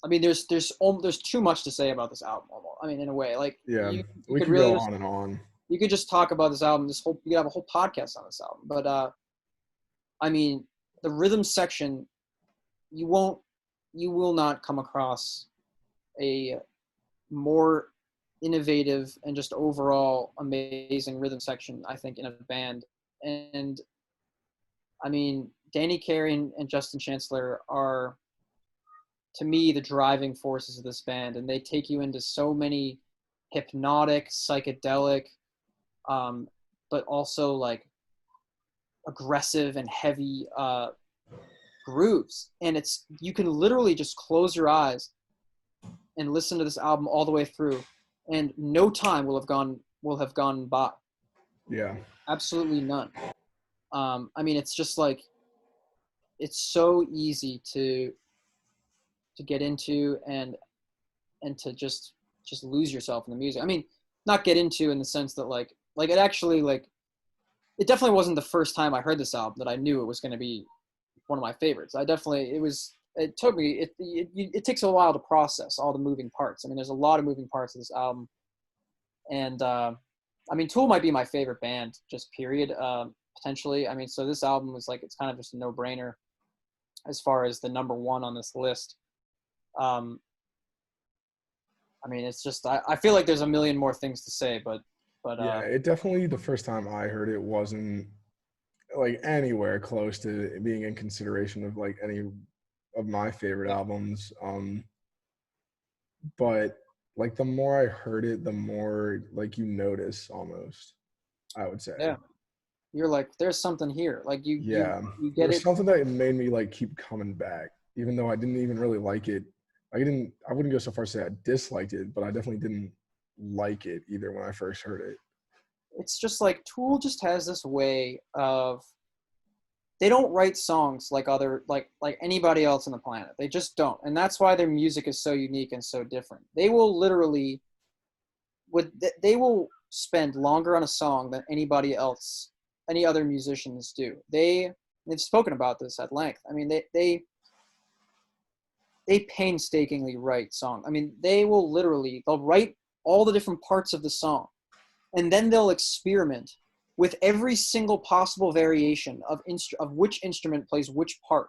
I mean, there's too much to say about this album. Almost. I mean, in a way, like Yeah, you we could could really go just, on and on. you could just talk about this album. You could have a whole podcast on this album. But I mean, the rhythm section, you will not come across a more innovative and just overall amazing rhythm section, I think, in a band. And I mean, Danny Carey and Justin Chancellor are, to me, the driving forces of this band, and they take you into so many hypnotic, psychedelic, but also like aggressive and heavy grooves. And you can literally just close your eyes and listen to this album all the way through, and no time will have gone by. Yeah. Absolutely none. I mean, it's just like, it's so easy to get into and to just lose yourself in the music. I mean, not get into in the sense that like it actually, like, it definitely wasn't the first time I heard this album that I knew it was going to be one of my favorites. It took me, it takes a while to process all the moving parts. I mean, there's a lot of moving parts of this album. And I mean, Tool might be my favorite band, just period, potentially. I mean, so this album is like, it's kind of just a no-brainer as far as the number one on this list. I mean, it's just, I feel like there's a million more things to say, but yeah, it definitely, the first time I heard it, wasn't like anywhere close to being in consideration of like any of my favorite albums. But like the more I heard it, the more like you notice, almost, I would say. yeah, you're like, there's something here. Like you get There's it. something that made me like keep coming back, even though I didn't even really like it. I wouldn't go so far as to say I disliked it, but I definitely didn't like it either when I first heard it. It's just like Tool just has this way of, they don't write songs like anybody else on the planet. They just don't. And that's why their music is so unique and so different. They will literally, they will spend longer on a song than any other musicians do. They've spoken about this at length. I mean, they painstakingly write songs. I mean, they'll write all the different parts of the song, and then they'll experiment with every single possible variation of which instrument plays which part,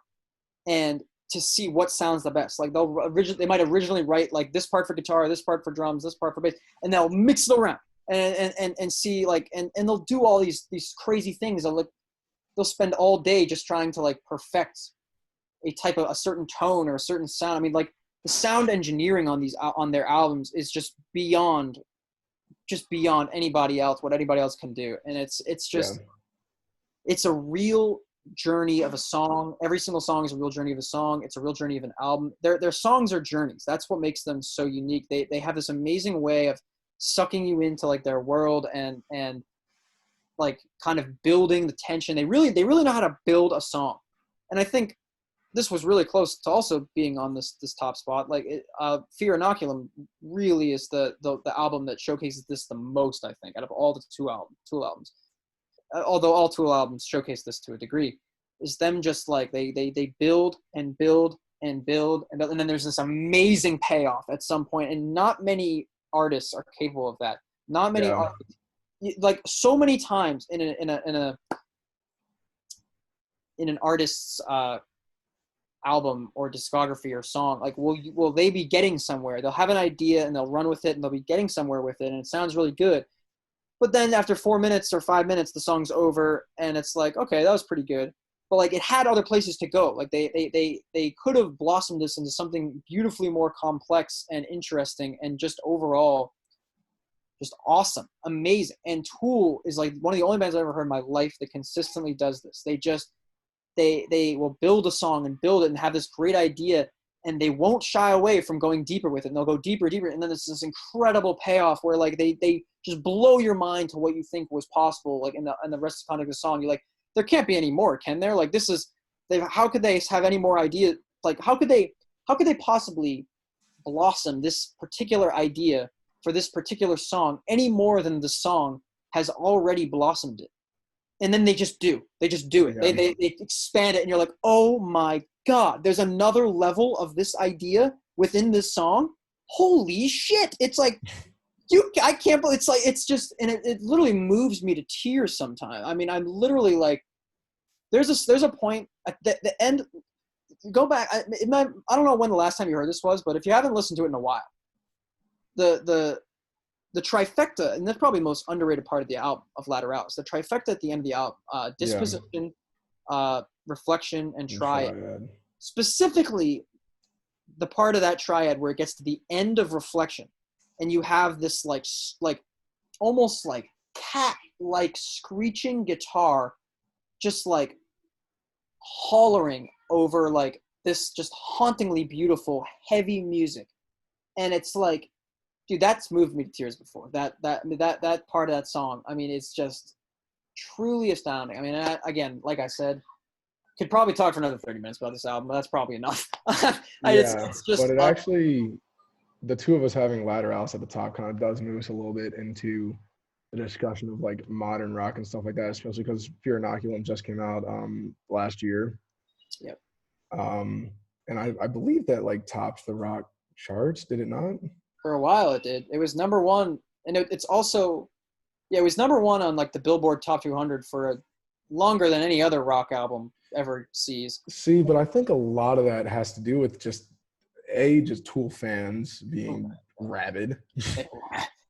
and to see what sounds the best. Like they might originally write like this part for guitar, this part for drums, this part for bass, and they'll mix it around and see like, and they'll do all these crazy things. They'll spend all day just trying to like perfect a certain tone or a certain sound. I mean, like the sound engineering on their albums is just beyond anybody else, what anybody else can do. And it's just, it's a real journey of a song. Every single song is a real journey of a song. It's a real journey of an album. Their songs are journeys. That's what makes them so unique. They have this amazing way of sucking you into like their world and like kind of building the tension. They really know how to build a song. And I think this was really close to also being on this top spot. Like Fear Inoculum really is the album that showcases this the most, I think, out of all the Tool albums. Although all Tool albums showcase this to a degree, is them just like they build and build and build, and then there's this amazing payoff at some point, and not many artists are capable of that. Not many artists, like so many times in an artist's album or discography or song, like will they be getting somewhere? They'll have an idea and they'll run with it and they'll be getting somewhere with it and it sounds really good, but then after 4 minutes or 5 minutes the song's over and it's like, okay, that was pretty good, but like it had other places to go. Like they could have blossomed this into something beautifully more complex and interesting and just overall just awesome, amazing. And Tool is like one of the only bands I've ever heard in my life that consistently does this. They will build a song and build it and have this great idea, and they won't shy away from going deeper with it. And they'll go deeper, and then there's this incredible payoff where like they just blow your mind to what you think was possible. Like in the rest of the song, you're like, there can't be any more, can there? Like how could they have any more idea? Like how could they possibly blossom this particular idea for this particular song any more than the song has already blossomed it? And then they just do it. Yeah. They expand it, and you're like, oh my God, there's another level of this idea within this song. Holy shit. It's like, I can't believe, it's just, and it literally moves me to tears sometimes. I mean, I'm literally like, there's a point at the end, go back. I don't know when the last time you heard this was, but if you haven't listened to it in a while, the trifecta, and that's probably the most underrated part of the album of Lateralus, the trifecta at the end of the album, disposition, reflection, and triad. Specifically, the part of that triad where it gets to the end of reflection, and you have this like almost like cat-like screeching guitar, just like hollering over like this just hauntingly beautiful, heavy music, and it's like, dude, that's moved me to tears before. That part of that song, I mean, it's just truly astounding. I mean, again, like I said, could probably talk for another 30 minutes about this album, but that's probably enough. It's just, but it actually, the two of us having Lateralus at the top kind of does move us a little bit into the discussion of like modern rock and stuff like that, especially because Fear Inoculum just came out last year. Yep. And I believe that like topped the rock charts, did it not? For a while it did. It was number one, and it's also, it was number one on like the Billboard Top 200 for longer than any other rock album ever sees. See, but I think a lot of that has to do with just Tool fans being rabid.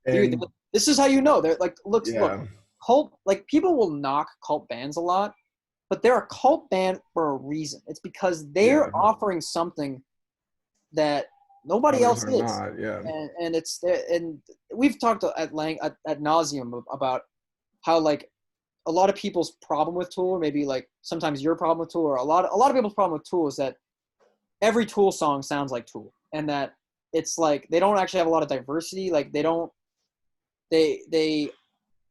Dude, this is how you know. They're like, look, cult, like people will knock cult bands a lot, but they're a cult band for a reason. It's because they're offering something that nobody else is. Not, and we've talked at length at nauseum about how like a lot of people's problem with Tool, or maybe like sometimes your problem with Tool, or a lot of people's problem with Tool is that every Tool song sounds like Tool, and that it's like they don't actually have a lot of diversity. Like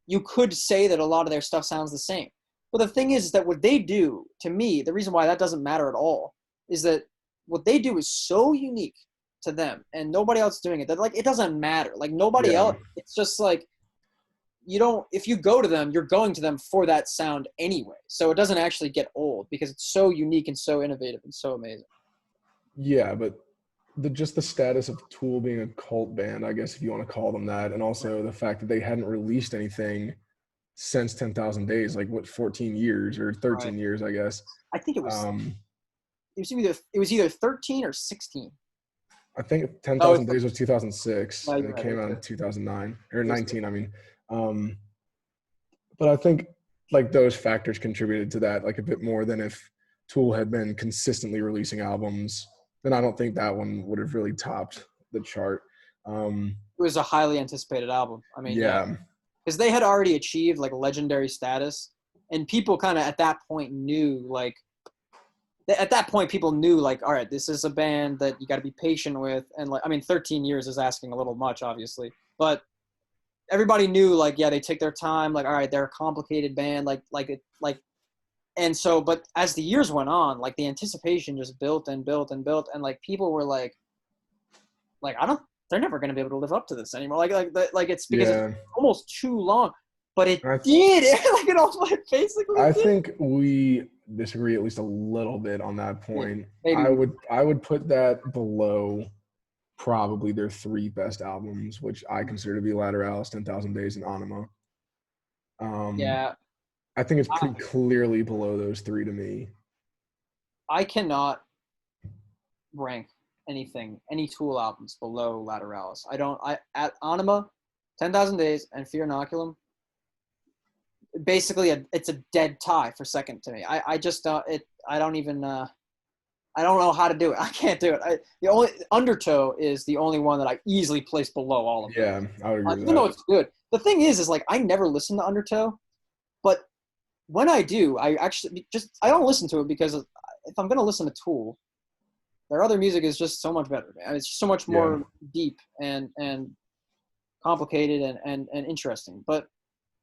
you could say that a lot of their stuff sounds the same. But the thing is that what they do, to me, the reason why that doesn't matter at all is that what they do is so unique to them, and nobody else is doing it, that like it doesn't matter. Like nobody else, it's just like if you go to them, you're going to them for that sound anyway. So it doesn't actually get old because it's so unique and so innovative and so amazing. Yeah, but just the status of Tool being a cult band, I guess if you want to call them that, and also the fact that they hadn't released anything since 10,000 Days, like what, 14 years or 13 years, I guess. I think it was it was either 13 or 16. I think 10,000 Days was 2006, and it came out in 2009 or 19. I mean, but I think like those factors contributed to that like a bit more than if Tool had been consistently releasing albums. Then I don't think that one would have really topped the chart. It was a highly anticipated album. I mean, because they had already achieved like legendary status, and people kind of at that point knew like. At that point, people knew, like, all right, this is a band that you got to be patient with. And, like, I mean, 13 years is asking a little much, obviously. But everybody knew, like, yeah, they take their time. Like, all right, they're a complicated band. And so, but as the years went on, like, the anticipation just built and built and built. And, like, people were like, they're never going to be able to live up to this anymore. Like it's because it's almost too long. But it did. Like, it almost basically I think we disagree at least a little bit on that point. I would put that below probably their three best albums, which I consider to be Lateralus, 10,000 Days, and Anima. I think it's pretty clearly below those three to me. I cannot rank any Tool albums below Lateralus. At Anima, 10,000 Days, and Fear Inoculum, basically it's a dead tie for second to me. I just don't know how to do it. I can't do it. The only Undertow is the only one that I easily place below all of them. Yeah, I would agree with that. Even though it's good. The thing is like I never listen to Undertow, but when I do, I don't listen to it because if I'm going to listen to Tool, their other music is just so much better. Man. It's just so much more deep and complicated and interesting. But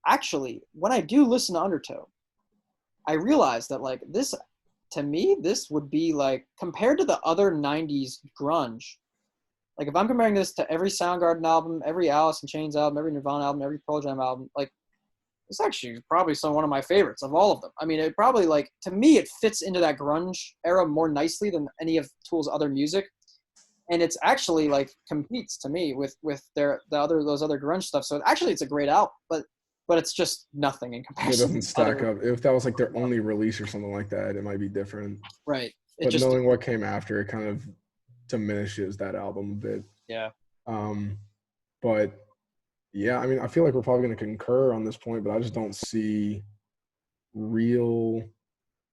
actually, when I do listen to Undertow, I realize that like this, to me, this would be like, compared to the other 90s grunge, like if I'm comparing this to every Soundgarden album, every Alice in Chains album, every Nirvana album, every Pearl Jam album, like it's actually probably one of my favorites of all of them. I mean, it probably like, to me, it fits into that grunge era more nicely than any of Tool's other music. And it's actually like competes to me with those other grunge stuff. So actually it's a great album, but it's just nothing in comparison. It doesn't stack up. If that was like their only release or something like that, it might be different. Right. But knowing what came after, it kind of diminishes that album a bit. Yeah. But yeah, I mean, I feel like we're probably going to concur on this point, but I just don't see real,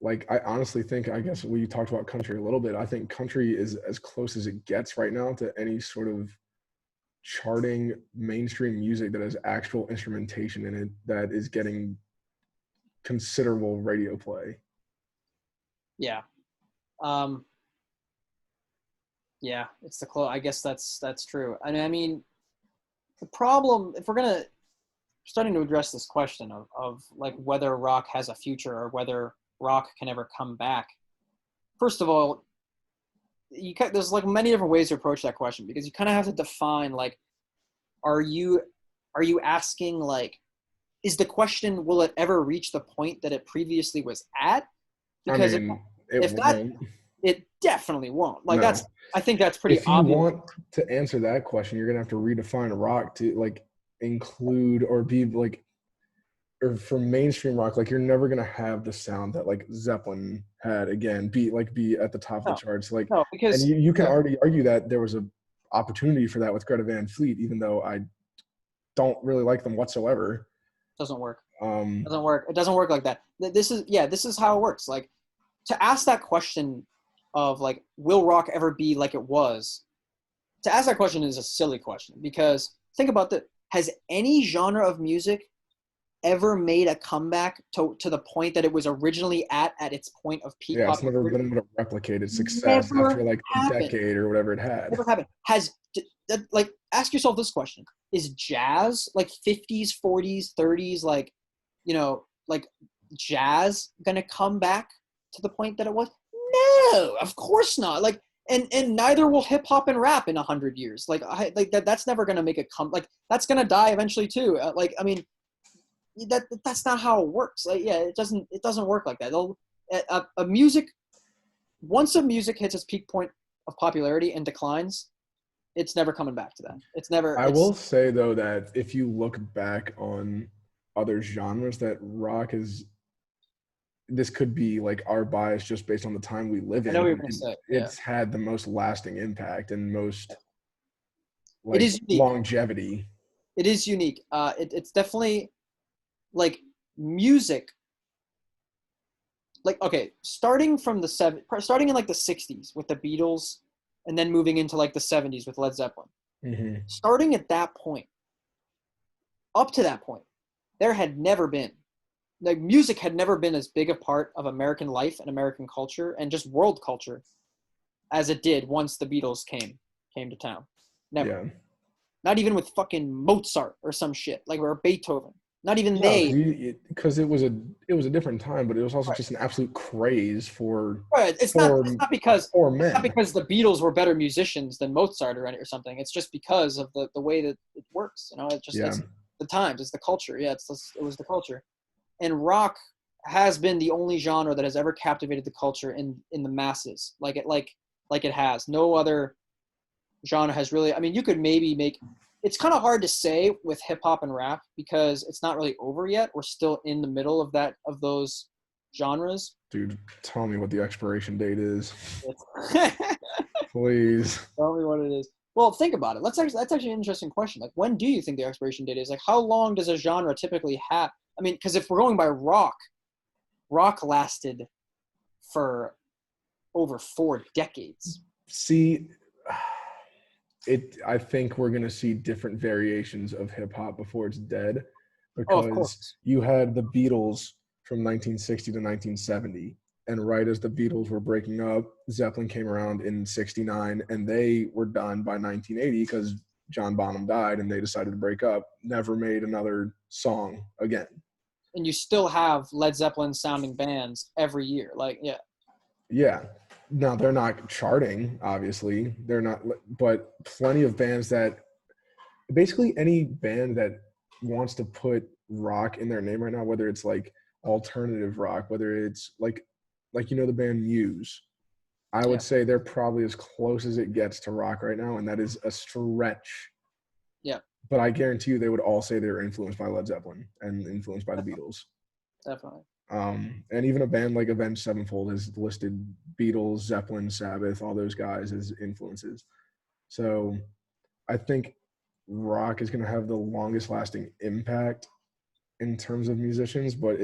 like, I honestly think, I guess we talked about country a little bit. I think country is as close as it gets right now to any sort of charting mainstream music that has actual instrumentation in it that is getting considerable radio play. Yeah. Yeah, it's the I guess that's true. And I mean, the problem, if we're starting to address this question of like whether rock has a future or whether rock can ever come back. First of all, there's like many different ways to approach that question, because you kind of have to define, like, are you asking, like, is the question, will it ever reach the point that it previously was at? Because it definitely won't. Like, no. I think that's pretty obvious. If you want to answer that question, you're going to have to redefine rock to like include or be like, or for mainstream rock, like you're never going to have the sound that like Zeppelin had again, be at the top of the charts. Like, no, because, and you can already argue that there was a opportunity for that with Greta Van Fleet, even though I don't really like them whatsoever. Doesn't work. It doesn't work like that. This is how it works. Like, to ask that question of like, will rock ever be like it was? To ask that question is a silly question, because think about that. Has any genre of music ever made a comeback to the point that it was originally at its point of peak? Yeah, it's never been able to replicate its success after like a decade or whatever it had. Never happened. Like, ask yourself this question: is jazz, like 50s, 40s, 30s, like, you know, like jazz gonna come back to the point that it was? No, of course not. Like, and neither will hip hop and rap in 100 years. Like, that's never gonna make a like, that's gonna die eventually too. Like, I mean, that's not how it works. Like, yeah, it doesn't work like that. Once a music hits its peak point of popularity and declines, it's never coming back to that. I will say though that if you look back on other genres, that rock is, this could be like our bias just based on the time we live in. I know what you're going to say. It's had the most lasting impact and most like longevity. It is unique. It's definitely like music. Like, okay, starting in like the 60s with the Beatles, and then moving into like the 70s with Led Zeppelin. Mm-hmm. Starting at that point, up to that point, there had never been, like, music had never been as big a part of American life and American culture and just world culture as it did once the Beatles came to town. Never. Yeah. Not even with fucking Mozart or some shit, like, or Beethoven. Not even because it was a different time, but it was also just an absolute craze for. Right. It's not because the Beatles were better musicians than Mozart or something. It's just because of the way that it works. You know, it's the times, it's the culture. Yeah, it was the culture, and rock has been the only genre that has ever captivated the culture in the masses. Like it has. No other genre has really. I mean, you could maybe make. It's kind of hard to say with hip hop and rap because it's not really over yet. We're still in the middle of those genres. Dude, tell me what the expiration date is. Please. Tell me what it is. Well, think about it. That's actually an interesting question. Like, when do you think the expiration date is? Like, how long does a genre typically have? I mean, because if we're going by rock lasted for over 4 decades. See, I think we're going to see different variations of hip hop before it's dead, because you had the Beatles from 1960 to 1970. And right as the Beatles were breaking up, Zeppelin came around in 69, and they were done by 1980 because John Bonham died and they decided to break up, never made another song again. And you still have Led Zeppelin sounding bands every year. Like, yeah. Yeah. Now, they're not charting, obviously. They're not, but plenty of bands that, basically any band that wants to put rock in their name right now, whether it's like alternative rock, whether it's like the band Muse, I would say they're probably as close as it gets to rock right now, and that is a stretch. Yeah. But I guarantee you they would all say they're influenced by Led Zeppelin and influenced by the Beatles. Definitely. And even a band like Avenged Sevenfold has listed Beatles, Zeppelin, Sabbath, all those guys as influences. So I think rock is going to have the longest lasting impact in terms of musicians, but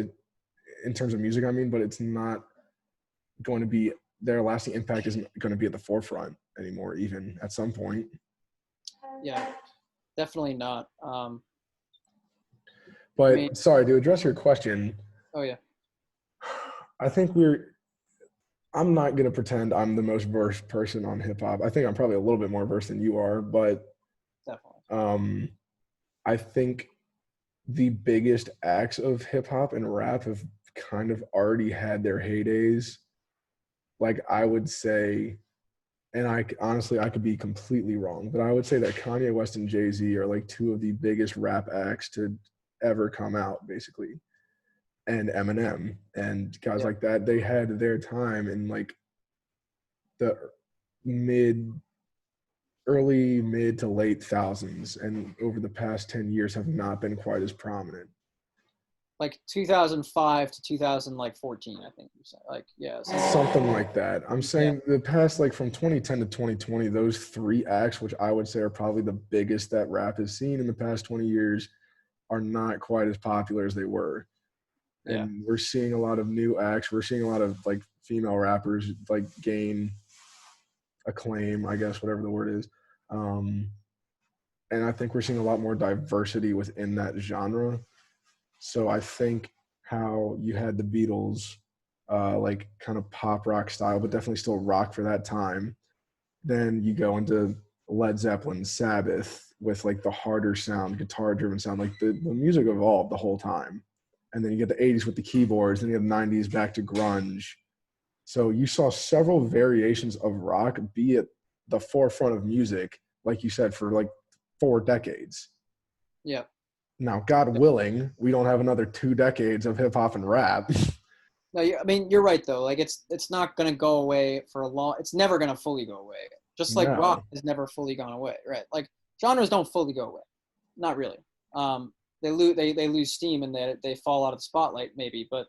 in terms of music, I mean, but it's not going to be, their lasting impact isn't going to be at the forefront anymore, even at some point. Yeah, definitely not. But sorry, to address your question. Oh yeah. I think I'm not going to pretend I'm the most versed person on hip hop. I think I'm probably a little bit more versed than you are, but definitely. I think the biggest acts of hip hop and rap have kind of already had their heydays. Like I would say, and I could be completely wrong, but I would say that Kanye West and Jay-Z are like two of the biggest rap acts to ever come out, basically. And Eminem and guys like that, they had their time in like the early mid to late thousands, and over the past 10 years have not been quite as prominent. Like 2005 to 2014, I think you said. Like, yeah. Something like that. I'm saying the past, like from 2010 to 2020, those three acts, which I would say are probably the biggest that rap has seen in the past 20 years, are not quite as popular as they were. And we're seeing a lot of new acts. We're seeing a lot of like female rappers like gain acclaim, I guess, whatever the word is. And I think we're seeing a lot more diversity within that genre. So I think how you had the Beatles, like kind of pop rock style, but definitely still rock for that time. Then you go into Led Zeppelin, Sabbath with like the harder sound, guitar driven sound. Like the music evolved the whole time. And then you get the 80s with the keyboards, then you have the 90s back to grunge. So you saw several variations of rock be at the forefront of music, like you said, for like 4 decades. Yeah. Now, God willing, we don't have another 2 decades of hip hop and rap. No, I mean, you're right though. Like it's not going to go away for a long, it's never going to fully go away. Just like rock has never fully gone away, right? Like genres don't fully go away. Not really. They lose steam and they fall out of the spotlight maybe, but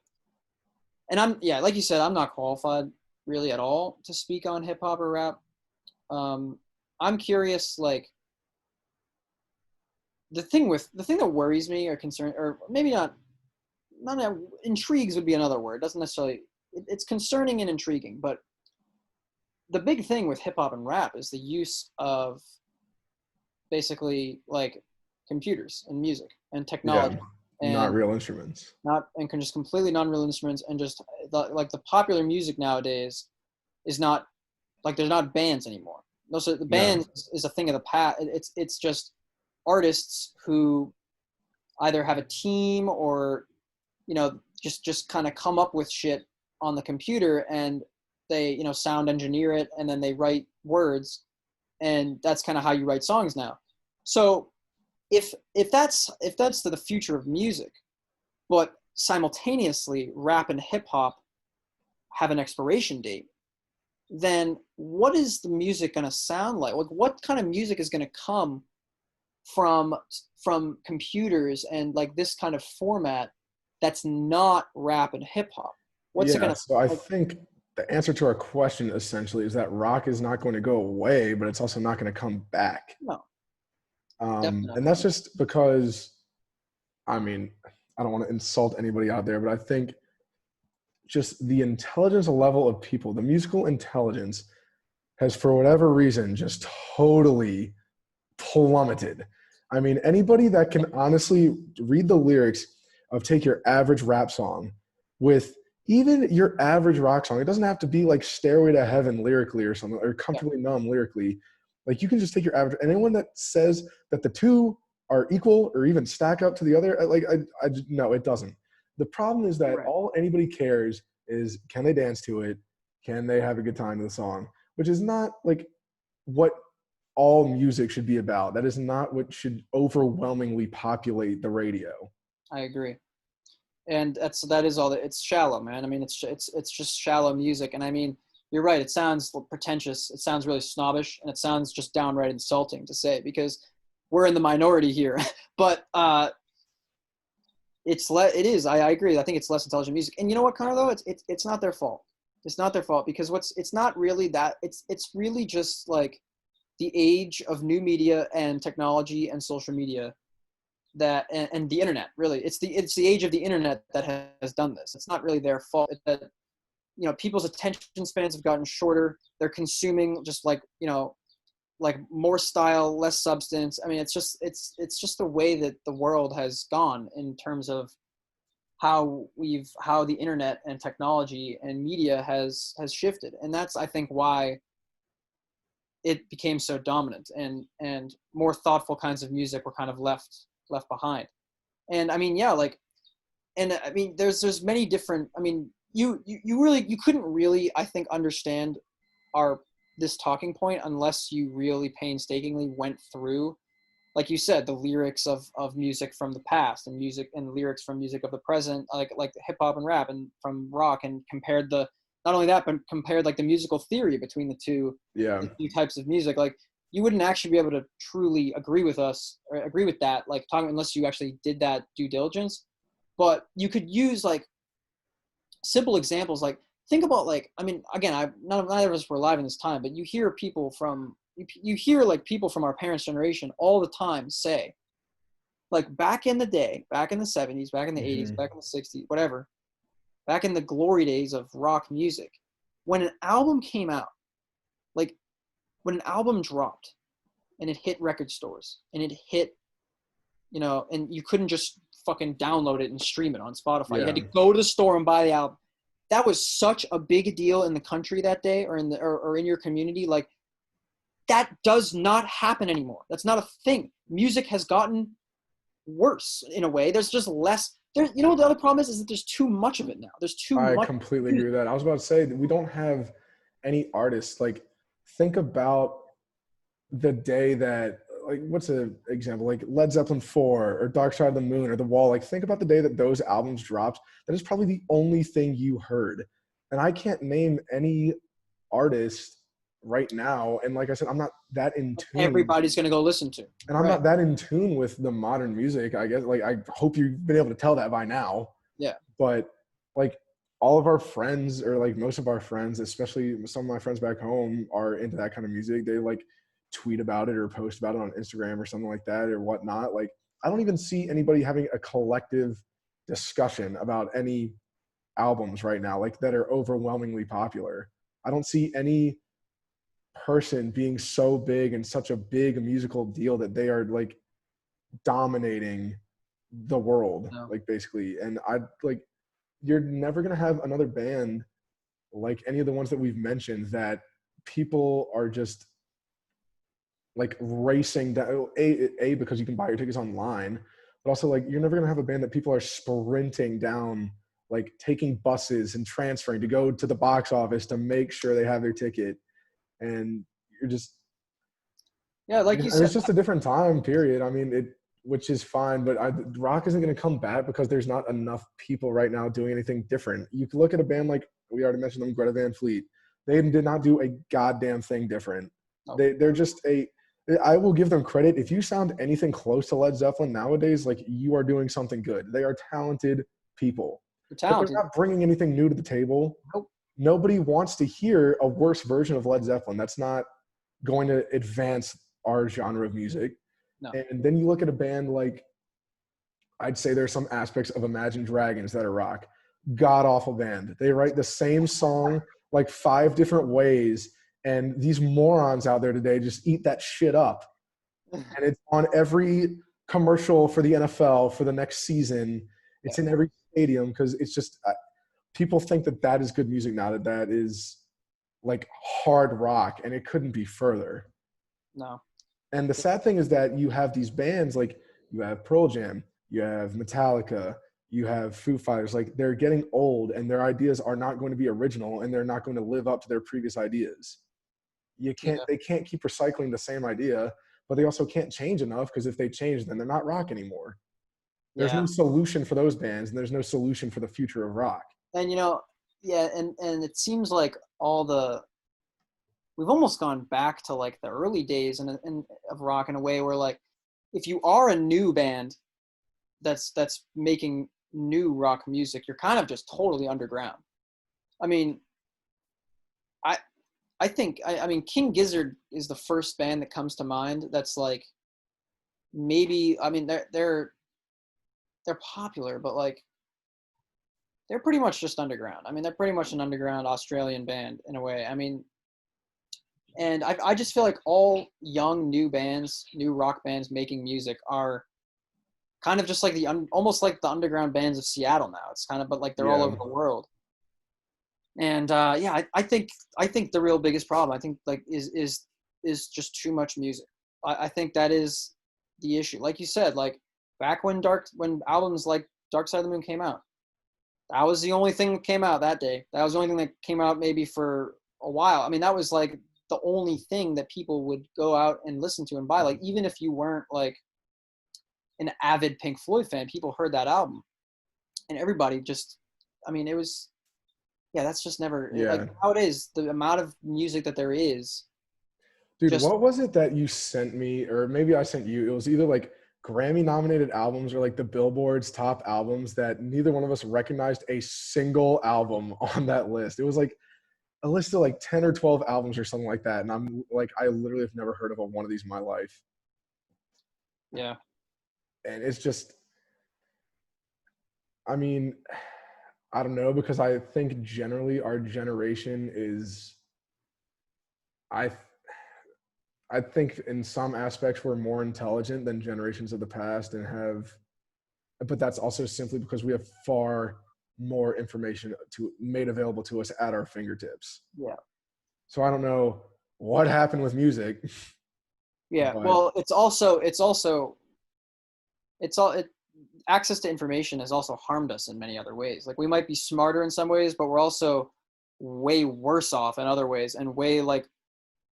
like you said, I'm not qualified really at all to speak on hip hop or rap. I'm curious, like the thing that worries me or concern, or maybe not intrigues would be another word. It doesn't necessarily, it's concerning and intriguing, but the big thing with hip hop and rap is the use of basically like computers and music and technology. And not real instruments. Just completely non-real instruments, and just like the popular music nowadays is not like, there's not bands anymore. The band is a thing of the past. It's just artists who either have a team or just kind of come up with shit on the computer, and they sound engineer it, and then they write words, and that's kind of how you write songs now. So if that's the future of music, but simultaneously rap and hip hop have an expiration date, then what is the music going to sound like? Like what kind of music is going to come from computers and like this kind of format that's not rap and hip hop? What's it going to? So I think the answer to our question essentially is that rock is not going to go away, but it's also not going to come back. No. And that's just because, I mean, I don't want to insult anybody out there, but I think just the intelligence level of people, the musical intelligence has, for whatever reason, just totally plummeted. I mean, anybody that can honestly read the lyrics of take your average rap song with even your average rock song, it doesn't have to be like Stairway to Heaven lyrically or something, or Yeah. Comfortably Numb lyrically. Like, you can just take your average, and anyone that says that the two are equal or even stack up to the other, no, it doesn't. The problem is that Right. all anybody cares is, can they dance to it? Can they have a good time to the song? Which is not like what all music should be about. That is not what should overwhelmingly populate the radio. I agree. And that is all. It's shallow, man. I mean, it's just shallow music. And I mean, you're right. It sounds pretentious. It sounds really snobbish, and it sounds just downright insulting to say, because we're in the minority here. But it is. I agree. I think it's less intelligent music. And you know what, Connor? Though it's not their fault. It's not their fault, because it's not really that. It's really just like the age of new media and technology and social media, that and the internet. Really, it's the age of the internet that has done this. It's not really their fault. It's that, you know, people's attention spans have gotten shorter. They're consuming just like, you know, like more style, less substance. I mean, it's just the way that the world has gone in terms of how the internet and technology and media has shifted. And that's, I think, why it became so dominant, and more thoughtful kinds of music were kind of left behind. And I mean, yeah, like, and I mean, there's many different, I mean, you couldn't really, I think, understand this talking point unless you really painstakingly went through, like you said, the lyrics of music from the past, and lyrics from music of the present, like hip hop and rap, and from rock, and compared not only that, but compared like the musical theory between the two types of music. Like, you wouldn't actually be able to truly agree with that, like, unless you actually did that due diligence. But you could use like simple examples. Like, think about, like, I mean, again, neither of us were alive in this time, but you hear like people from our parents' generation all the time say, like, back in the day, back in the 70s, back in the 80s, back in the 60s, whatever, back in the glory days of rock music, when an album came out, like, when an album dropped and it hit record stores and it hit, you know, and you couldn't just fucking download it and stream it on Spotify. You had to go to the store and buy the album. That was such a big deal in the country that day, or in your community. Like, that does not happen anymore. That's not a thing. Music has gotten worse in a way. There's just less. You know what the other problem is that there's too much of it now. There's too much. I completely agree with that. I was about to say that we don't have any artists. Like, think about the day that, like, what's an example? Like Led Zeppelin 4 or Dark Side of the Moon or The Wall. Like, think about the day that those albums dropped. That is probably the only thing you heard. And I can't name any artist right now. And like I said, I'm not that in tune. Everybody's going to go listen to. And I'm not that in tune with the modern music, I guess. Like, I hope you've been able to tell that by now. Yeah. But like, all of our friends, or like most of our friends, especially some of my friends back home, are into that kind of music. They like tweet about it or post about it on Instagram or something like that or whatnot. Like, I don't even see anybody having a collective discussion about any albums right now, like, that are overwhelmingly popular. I don't see any person being so big and such a big musical deal that they are like dominating the world, like, basically. And you're never going to have another band like any of the ones that we've mentioned that people are just like racing down, because you can buy your tickets online, but also, like, you're never going to have a band that people are sprinting down, like taking buses and transferring to go to the box office to make sure they have their ticket. And you're just, like you said, it's just a different time period. I mean, which is fine, but rock isn't going to come back because there's not enough people right now doing anything different. You can look at a band like, we already mentioned them, Greta Van Fleet. They did not do a goddamn thing different. They're just I will give them credit. If you sound anything close to Led Zeppelin nowadays, like, you are doing something good. They are talented people. But they're not bringing anything new to the table. Nope. Nobody wants to hear a worse version of Led Zeppelin. That's not going to advance our genre of music. No. And then you look at a band like, I'd say there's some aspects of Imagine Dragons that are rock. God-awful band. They write the same song like 5 different ways, and these morons out there today just eat that shit up. And it's on every commercial for the NFL for the next season. It's in every stadium, because it's just people think that that is good music now, that that is like hard rock, and it couldn't be further. No. And the sad thing is that you have these bands, like you have Pearl Jam, you have Metallica, you have Foo Fighters, like they're getting old and their ideas are not going to be original and they're not going to live up to their previous ideas. Yeah. They can't keep recycling the same idea, but they also can't change enough, because if they change, then they're not rock anymore. There's no Yeah. solution for those bands, and there's no solution for the future of rock. And yeah, and it seems like we've almost gone back to like the early days of rock in a way where, like, if you are a new band that's making new rock music, you're kind of just totally underground. I mean, I think King Gizzard is the first band that comes to mind that's like, maybe, I mean, they're popular, but like they're pretty much just underground. I mean, they're pretty much an underground Australian band in a way. I mean, and I just feel like all young new rock bands making music are kind of just like almost like the underground bands of Seattle now. It's kind of, but like they're all over the world. And yeah, I think the real biggest problem, I think, like is just too much music. I think that is the issue. Like you said, like back when albums like Dark Side of the Moon came out, that was the only thing that came out that day. That was the only thing that came out maybe for a while. I mean, that was like the only thing that people would go out and listen to and buy. Like, even if you weren't like an avid Pink Floyd fan, people heard that album, and everybody just, I mean, it was, yeah, that's just never, like nowadays, the amount of music that there is. Dude, what was it that you sent me, or maybe I sent you? It was either like Grammy nominated albums or like the Billboard's top albums that neither one of us recognized a single album on that list. It was like a list of like 10 or 12 albums or something like that. And I'm like, I literally have never heard of one of these in my life. Yeah. And it's just, I mean, I don't know, because I think generally our generation is, I think in some aspects we're more intelligent than generations of the past but that's also simply because we have far more information made available to us at our fingertips. Yeah. So I don't know what happened with music. Yeah. Well, access to information has also harmed us in many other ways. Like, we might be smarter in some ways, but we're also way worse off in other ways, and way, like,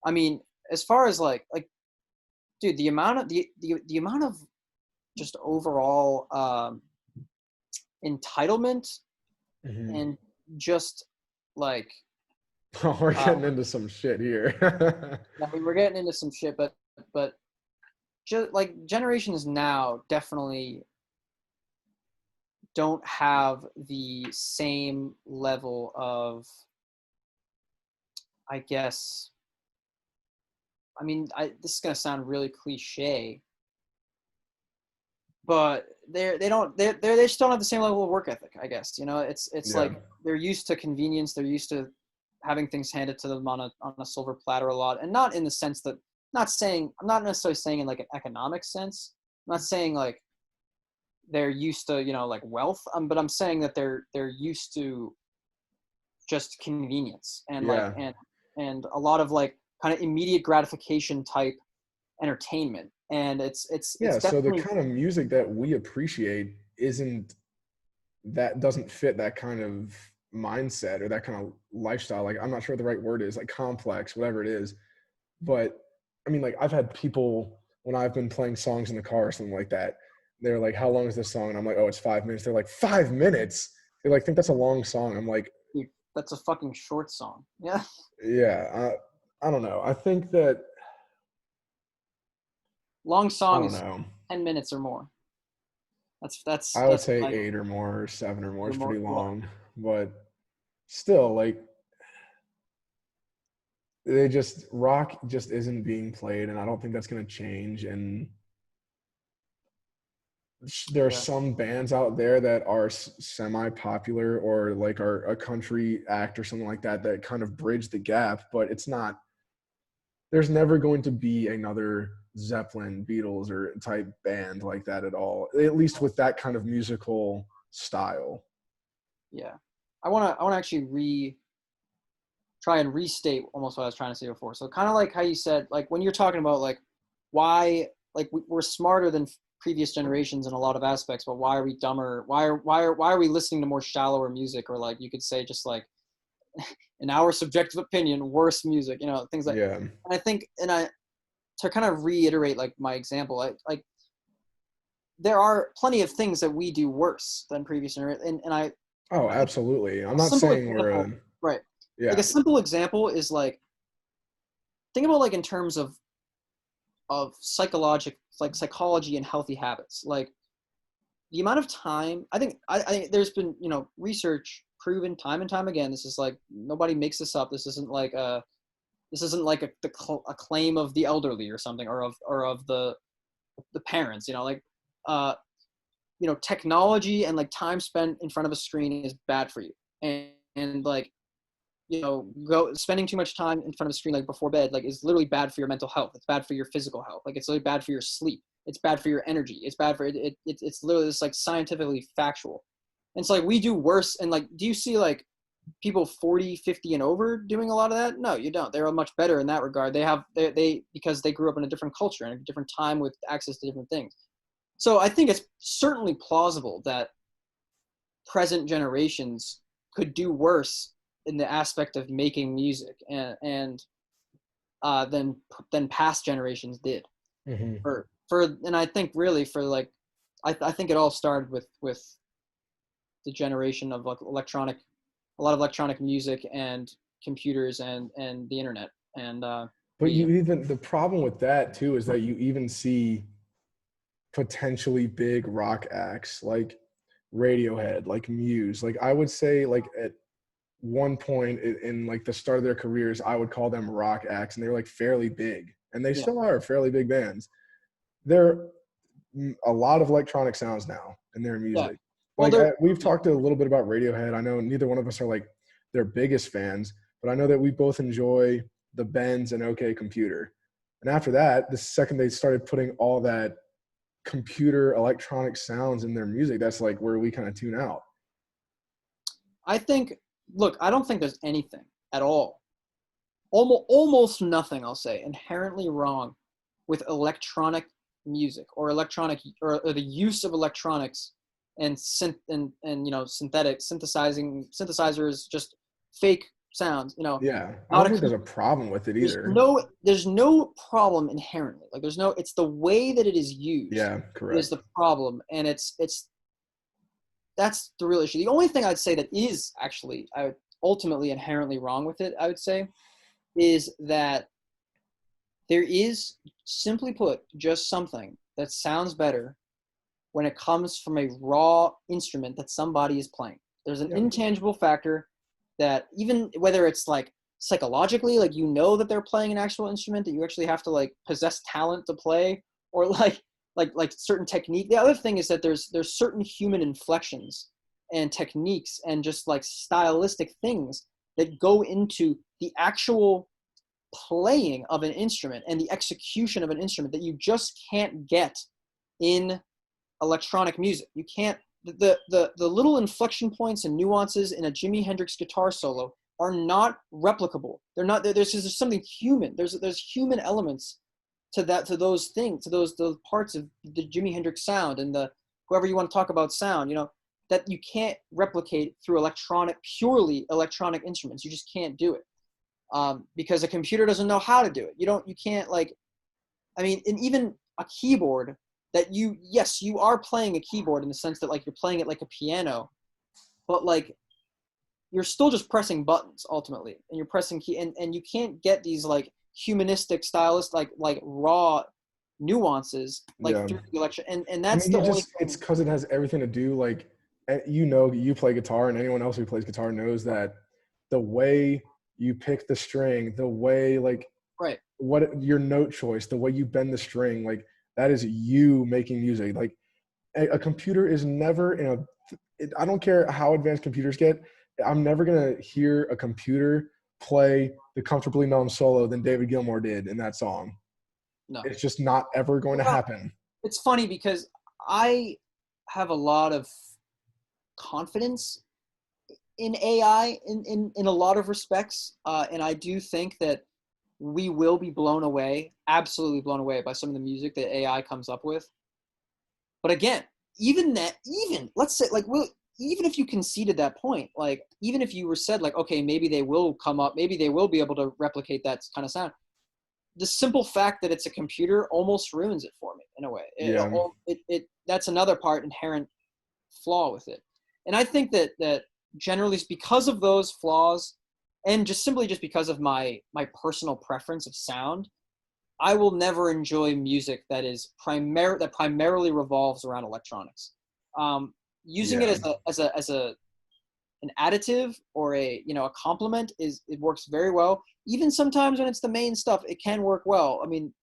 I mean, as far as like dude, the amount of just overall entitlement and just like, we're getting into some shit here. I mean, we're getting into some shit, but just like generations now definitely don't have the same level of, I guess, I mean, this is gonna sound really cliche, but they just don't have the same level of work ethic, I guess. It's like they're used to convenience. They're used to having things handed to them on a silver platter a lot, and not in the sense that, I'm not necessarily saying in like an economic sense. I'm not saying like they're used to, like wealth, but I'm saying that they're used to just convenience and like and a lot of like kind of immediate gratification type entertainment. And it's so the kind of music that we appreciate doesn't fit that kind of mindset or that kind of lifestyle. Like, I'm not sure what the right word is, like complex, whatever it is. But I mean, like, I've had people, when I've been playing songs in the car or something like that, they're like, how long is this song? And I'm like, oh, it's 5 minutes. They're like, 5 minutes? They like think that's a long song. I'm like, dude, that's a fucking short song. Yeah. Yeah. I don't know. I think that long song is know. 10 minutes or more. I would say like 8 or more, or 7 or more is pretty long. Yeah. But still, like, rock just isn't being played, and I don't think that's going to change. And there are some bands out there that are semi-popular or like are a country act or something like that that kind of bridge the gap, but it's not, there's never going to be another Zeppelin, Beatles, or type band like that at all, at least with that kind of musical style. Yeah. I want to actually try and restate almost what I was trying to say before. So kind of like how you said, like when you're talking about like why, like we're smarter than previous generations in a lot of aspects, but why are we dumber? Why are we listening to more shallower music, or like you could say just like in our subjective opinion, worse music, you know, things like. Yeah. And I think, to kind of reiterate like my example, like there are plenty of things that we do worse than previous generations, and Oh, I think absolutely. I'm a not simple saying we're example, right? Like a yeah. simple example is like think about like in terms of psychology and healthy habits. Like the amount of time I think there's been, you know, research proven time and time again. This is like nobody makes this up. This isn't like a claim of the elderly or something, or of the parents. You know, like you know, technology and like time spent in front of a screen is bad for you, and like you know, spending too much time in front of a screen like before bed like is literally bad for your mental health. It's bad for your physical health. Like it's literally bad for your sleep. It's bad for your energy. It's bad for it's literally this like scientifically factual. And it's like we do worse. And like, do you see like people 40, 50 and over doing a lot of that? No, you don't. They're much better in that regard. They because they grew up in a different culture and a different time with access to different things. So I think it's certainly plausible that present generations could do worse in the aspect of making music and than past generations did. Hmm. And I think really for like I think it all started with the generation of like a lot of electronic music and computers and the internet and But media. the problem with that too is that you even see potentially big rock acts like Radiohead, like Muse. Like I would say like at one point in like the start of their careers, I would call them rock acts, and they were like fairly big, and they Yeah, still are fairly big bands. They're a lot of electronic sounds now in their yeah. music. Well, Like they're we've yeah. talked a little bit about Radiohead. I know neither one of us are like their biggest fans, but I know that we both enjoy the Bends and OK Computer. And after that, the second they started putting all that computer electronic sounds in their music, that's like where we kind of tune out. I think. Look, I don't think there's anything at all, almost nothing, I'll say, inherently wrong with electronic music or or the use of electronics and you know synthesizers, just fake sounds, you know, Yeah, I not don't a think there's a problem with it either. there's no problem inherently, like there's no, it's the way that it is used Yeah, is correct. the problem, and it's that's the real issue. The only thing I'd say that is actually ultimately inherently wrong with it, I would say, is that there is, simply put, just something that sounds better when it comes from a raw instrument that somebody is playing. There's an Yeah, intangible factor that, even whether it's like psychologically, like you know that they're playing an actual instrument that you actually have to like possess talent to play, or like certain technique. The other thing is that there's certain human inflections and techniques and just like stylistic things that go into the actual playing of an instrument and the execution of an instrument that you just can't get in electronic music. You can't, the little inflection points and nuances in a Jimi Hendrix guitar solo are not replicable. They're not, there's something human. There's human elements to that, to those things, to those parts of the Jimi Hendrix sound and the whoever you want to talk about sound, you know, that you can't replicate through purely electronic instruments. You just can't do it. Because a computer doesn't know how to do it. You can't like, I mean, and even a keyboard that yes, you are playing a keyboard in the sense that like you're playing it like a piano, but like you're still just pressing buttons ultimately, and you're pressing key, and you can't get these like humanistic stylist like raw nuances like yeah. through the election, and I that's mean, the only it's thing. because it has everything to do, like, you know, you play guitar, and anyone else who plays guitar knows that the way you pick the string, the way, like, Right. what your note choice, the way you bend the string, like, that is you making music. Like, a computer is never in I don't care how advanced computers get, I'm never going to hear a computer play the Comfortably Numb solo than David Gilmour did in that song. No. It's just not ever going to Well, happen. it's funny because I have a lot of confidence in AI in a lot of respects, and I do think that we will be blown away, absolutely blown away by some of the music that AI comes up with. But again, even let's say like even if you conceded that point, like even if you were said like, okay, maybe they will come up, maybe they will be able to replicate that kind of sound. The simple fact that it's a computer almost ruins it for me in a way. That's another part inherent flaw with it. And I think that generally because of those flaws and just because of my personal preference of sound, I will never enjoy music that primarily revolves around electronics. Using it as an additive or a complement it works very well. Even sometimes when it's the main stuff, it can work well. I mean,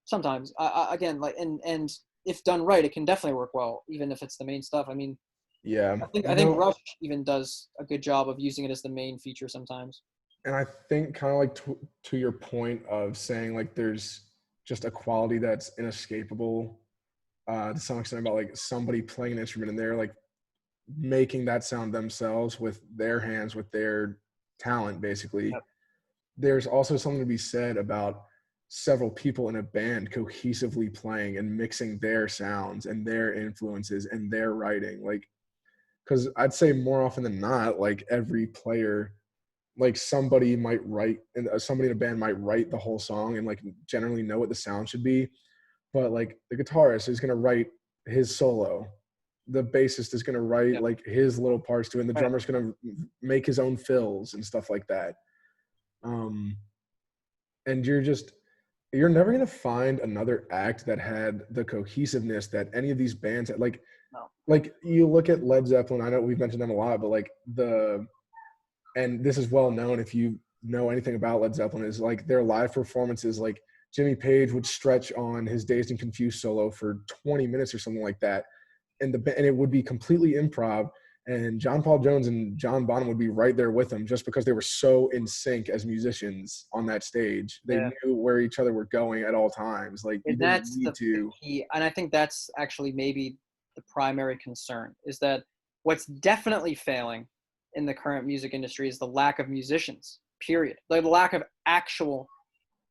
sometimes again, like and if done right, it can definitely work well, even if it's the main stuff. I mean, Yeah, I think Rush even does a good job of using it as the main feature sometimes. and I think kind of like to your point of saying like there's just a quality that's inescapable to some extent about like somebody playing an instrument and they're like making that sound themselves with their hands, with their talent, basically. Yep. There's also something to be said about several people in a band cohesively playing and mixing their sounds and their influences and their writing. Like, because I'd say more often than not, like every player, like somebody might write, and somebody in a band might write the whole song and like generally know what the sound should be. But like the guitarist is going to write his solo. The bassist is going to write like his little parts to it. And the drummer's going to make his own fills and stuff like that. And you're never going to find another act that had the cohesiveness that any of these bands had. Like you look at Led Zeppelin, I know we've mentioned them a lot, but like and this is well known if you know anything about Led Zeppelin, is like their live performances, like Jimmy Page would stretch on his Dazed and Confused solo for 20 minutes or something like that. And it would be completely improv. And John Paul Jones and John Bonham would be right there with them just because they were so in sync as musicians on that stage. They knew where each other were going at all times. Like you didn't need to. Key. And I think that's actually maybe the primary concern, is that what's definitely failing in the current music industry is the lack of musicians, period. Like the lack of actual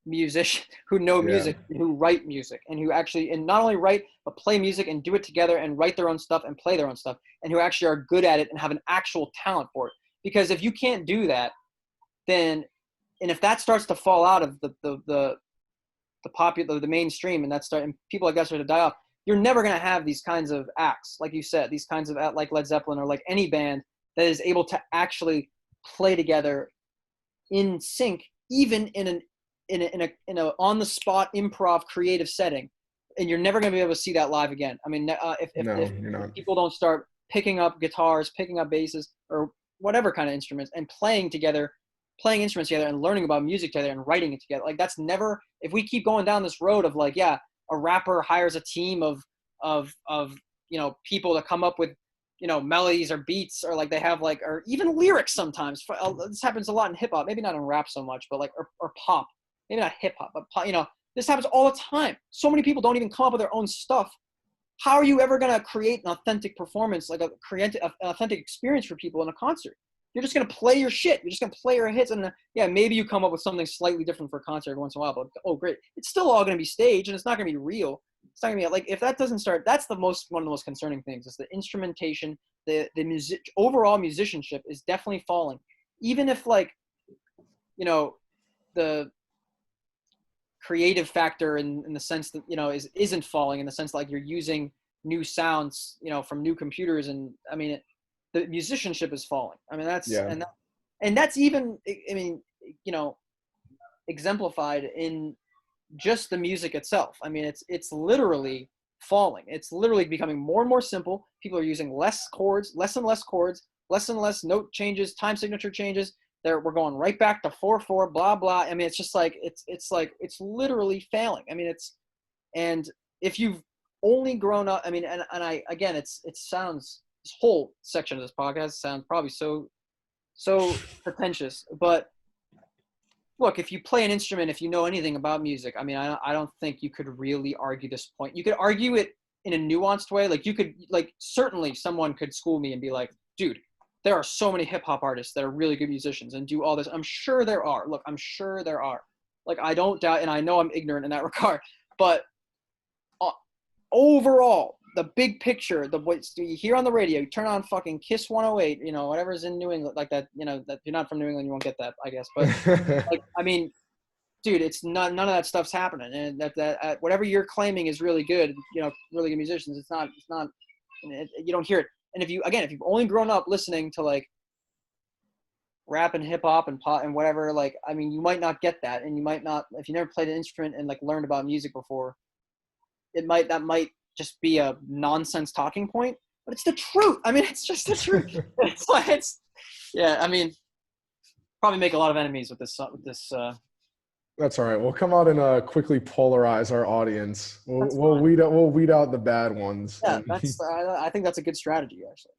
musicians who know music, who write music, and who actually, and not only write, but play music and do it together and write their own stuff and play their own stuff, and who actually are good at it and have an actual talent for it. Because if you can't do that, then, and if that starts to fall out of the popular, the mainstream, and and people like that start to die off, you're never going to have these kinds of acts, like you said, these kinds of like Led Zeppelin or like any band that is able to actually play together in sync, even in a on the spot improv creative setting. And you're never going to be able to see that live again. I mean, if people don't start picking up guitars, picking up basses, or whatever kind of instruments, and playing instruments together and learning about music together and writing it together, like that's never, if we keep going down this road of like, a rapper hires a team of people to come up with, melodies or beats, or like they have like, or even lyrics sometimes. This happens a lot in hip hop, maybe not in rap so much, but like, or pop, maybe not hip hop, but pop, this happens all the time. So many people don't even come up with their own stuff. How are you ever going to create an authentic performance, like an authentic experience for people in a concert? You're just going to play your shit. You're just going to play your hits. And maybe you come up with something slightly different for a concert every once in a while, but oh, great. It's still all going to be staged, and it's not going to be real. It's not going to be like, if that doesn't start, that's one of the most concerning things, is the instrumentation, the overall musicianship is definitely falling. Even if like, the creative factor in the sense that, isn't falling, in the sense like you're using new sounds, from new computers. And I mean, the musicianship is falling. I mean, and that's even, I mean, exemplified in just the music itself. I mean, it's literally falling. It's literally becoming more and more simple. People are using less and less note changes, time signature changes. We're going right back to 4/4, blah blah. I mean, it's just like it's literally failing. I mean, and if you've only grown up, I mean, and I again, it sounds, this whole section of this podcast sounds probably so pretentious, but look, if you play an instrument, if you know anything about music, I mean, I don't think you could really argue this point. You could argue it in a nuanced way. Like you could, like certainly someone could school me and be like, dude, there are so many hip hop artists that are really good musicians and do all this. I'm sure there are. Look, I'm sure there are. Like, I don't doubt, and I know I'm ignorant in that regard, but overall, the big picture, what you hear on the radio, you turn on fucking Kiss 108, you know, whatever's in New England, like that, you know, that you're not from New England, you won't get that, I guess. But like, I mean, dude, it's none of that stuff's happening, and that whatever you're claiming is really good, you know, really good musicians, it's not, you don't hear it. And if you've only grown up listening to like rap and hip hop and pop and whatever, like, I mean, you might not get that, and you might not, if you never played an instrument and like learned about music before, that might just be a nonsense talking point, but it's the truth. I mean, it's just the truth. Yeah. I mean, probably make a lot of enemies with this. That's all right. We'll come out and quickly polarize our audience. We'll weed out the bad ones. Yeah, I think that's a good strategy, actually.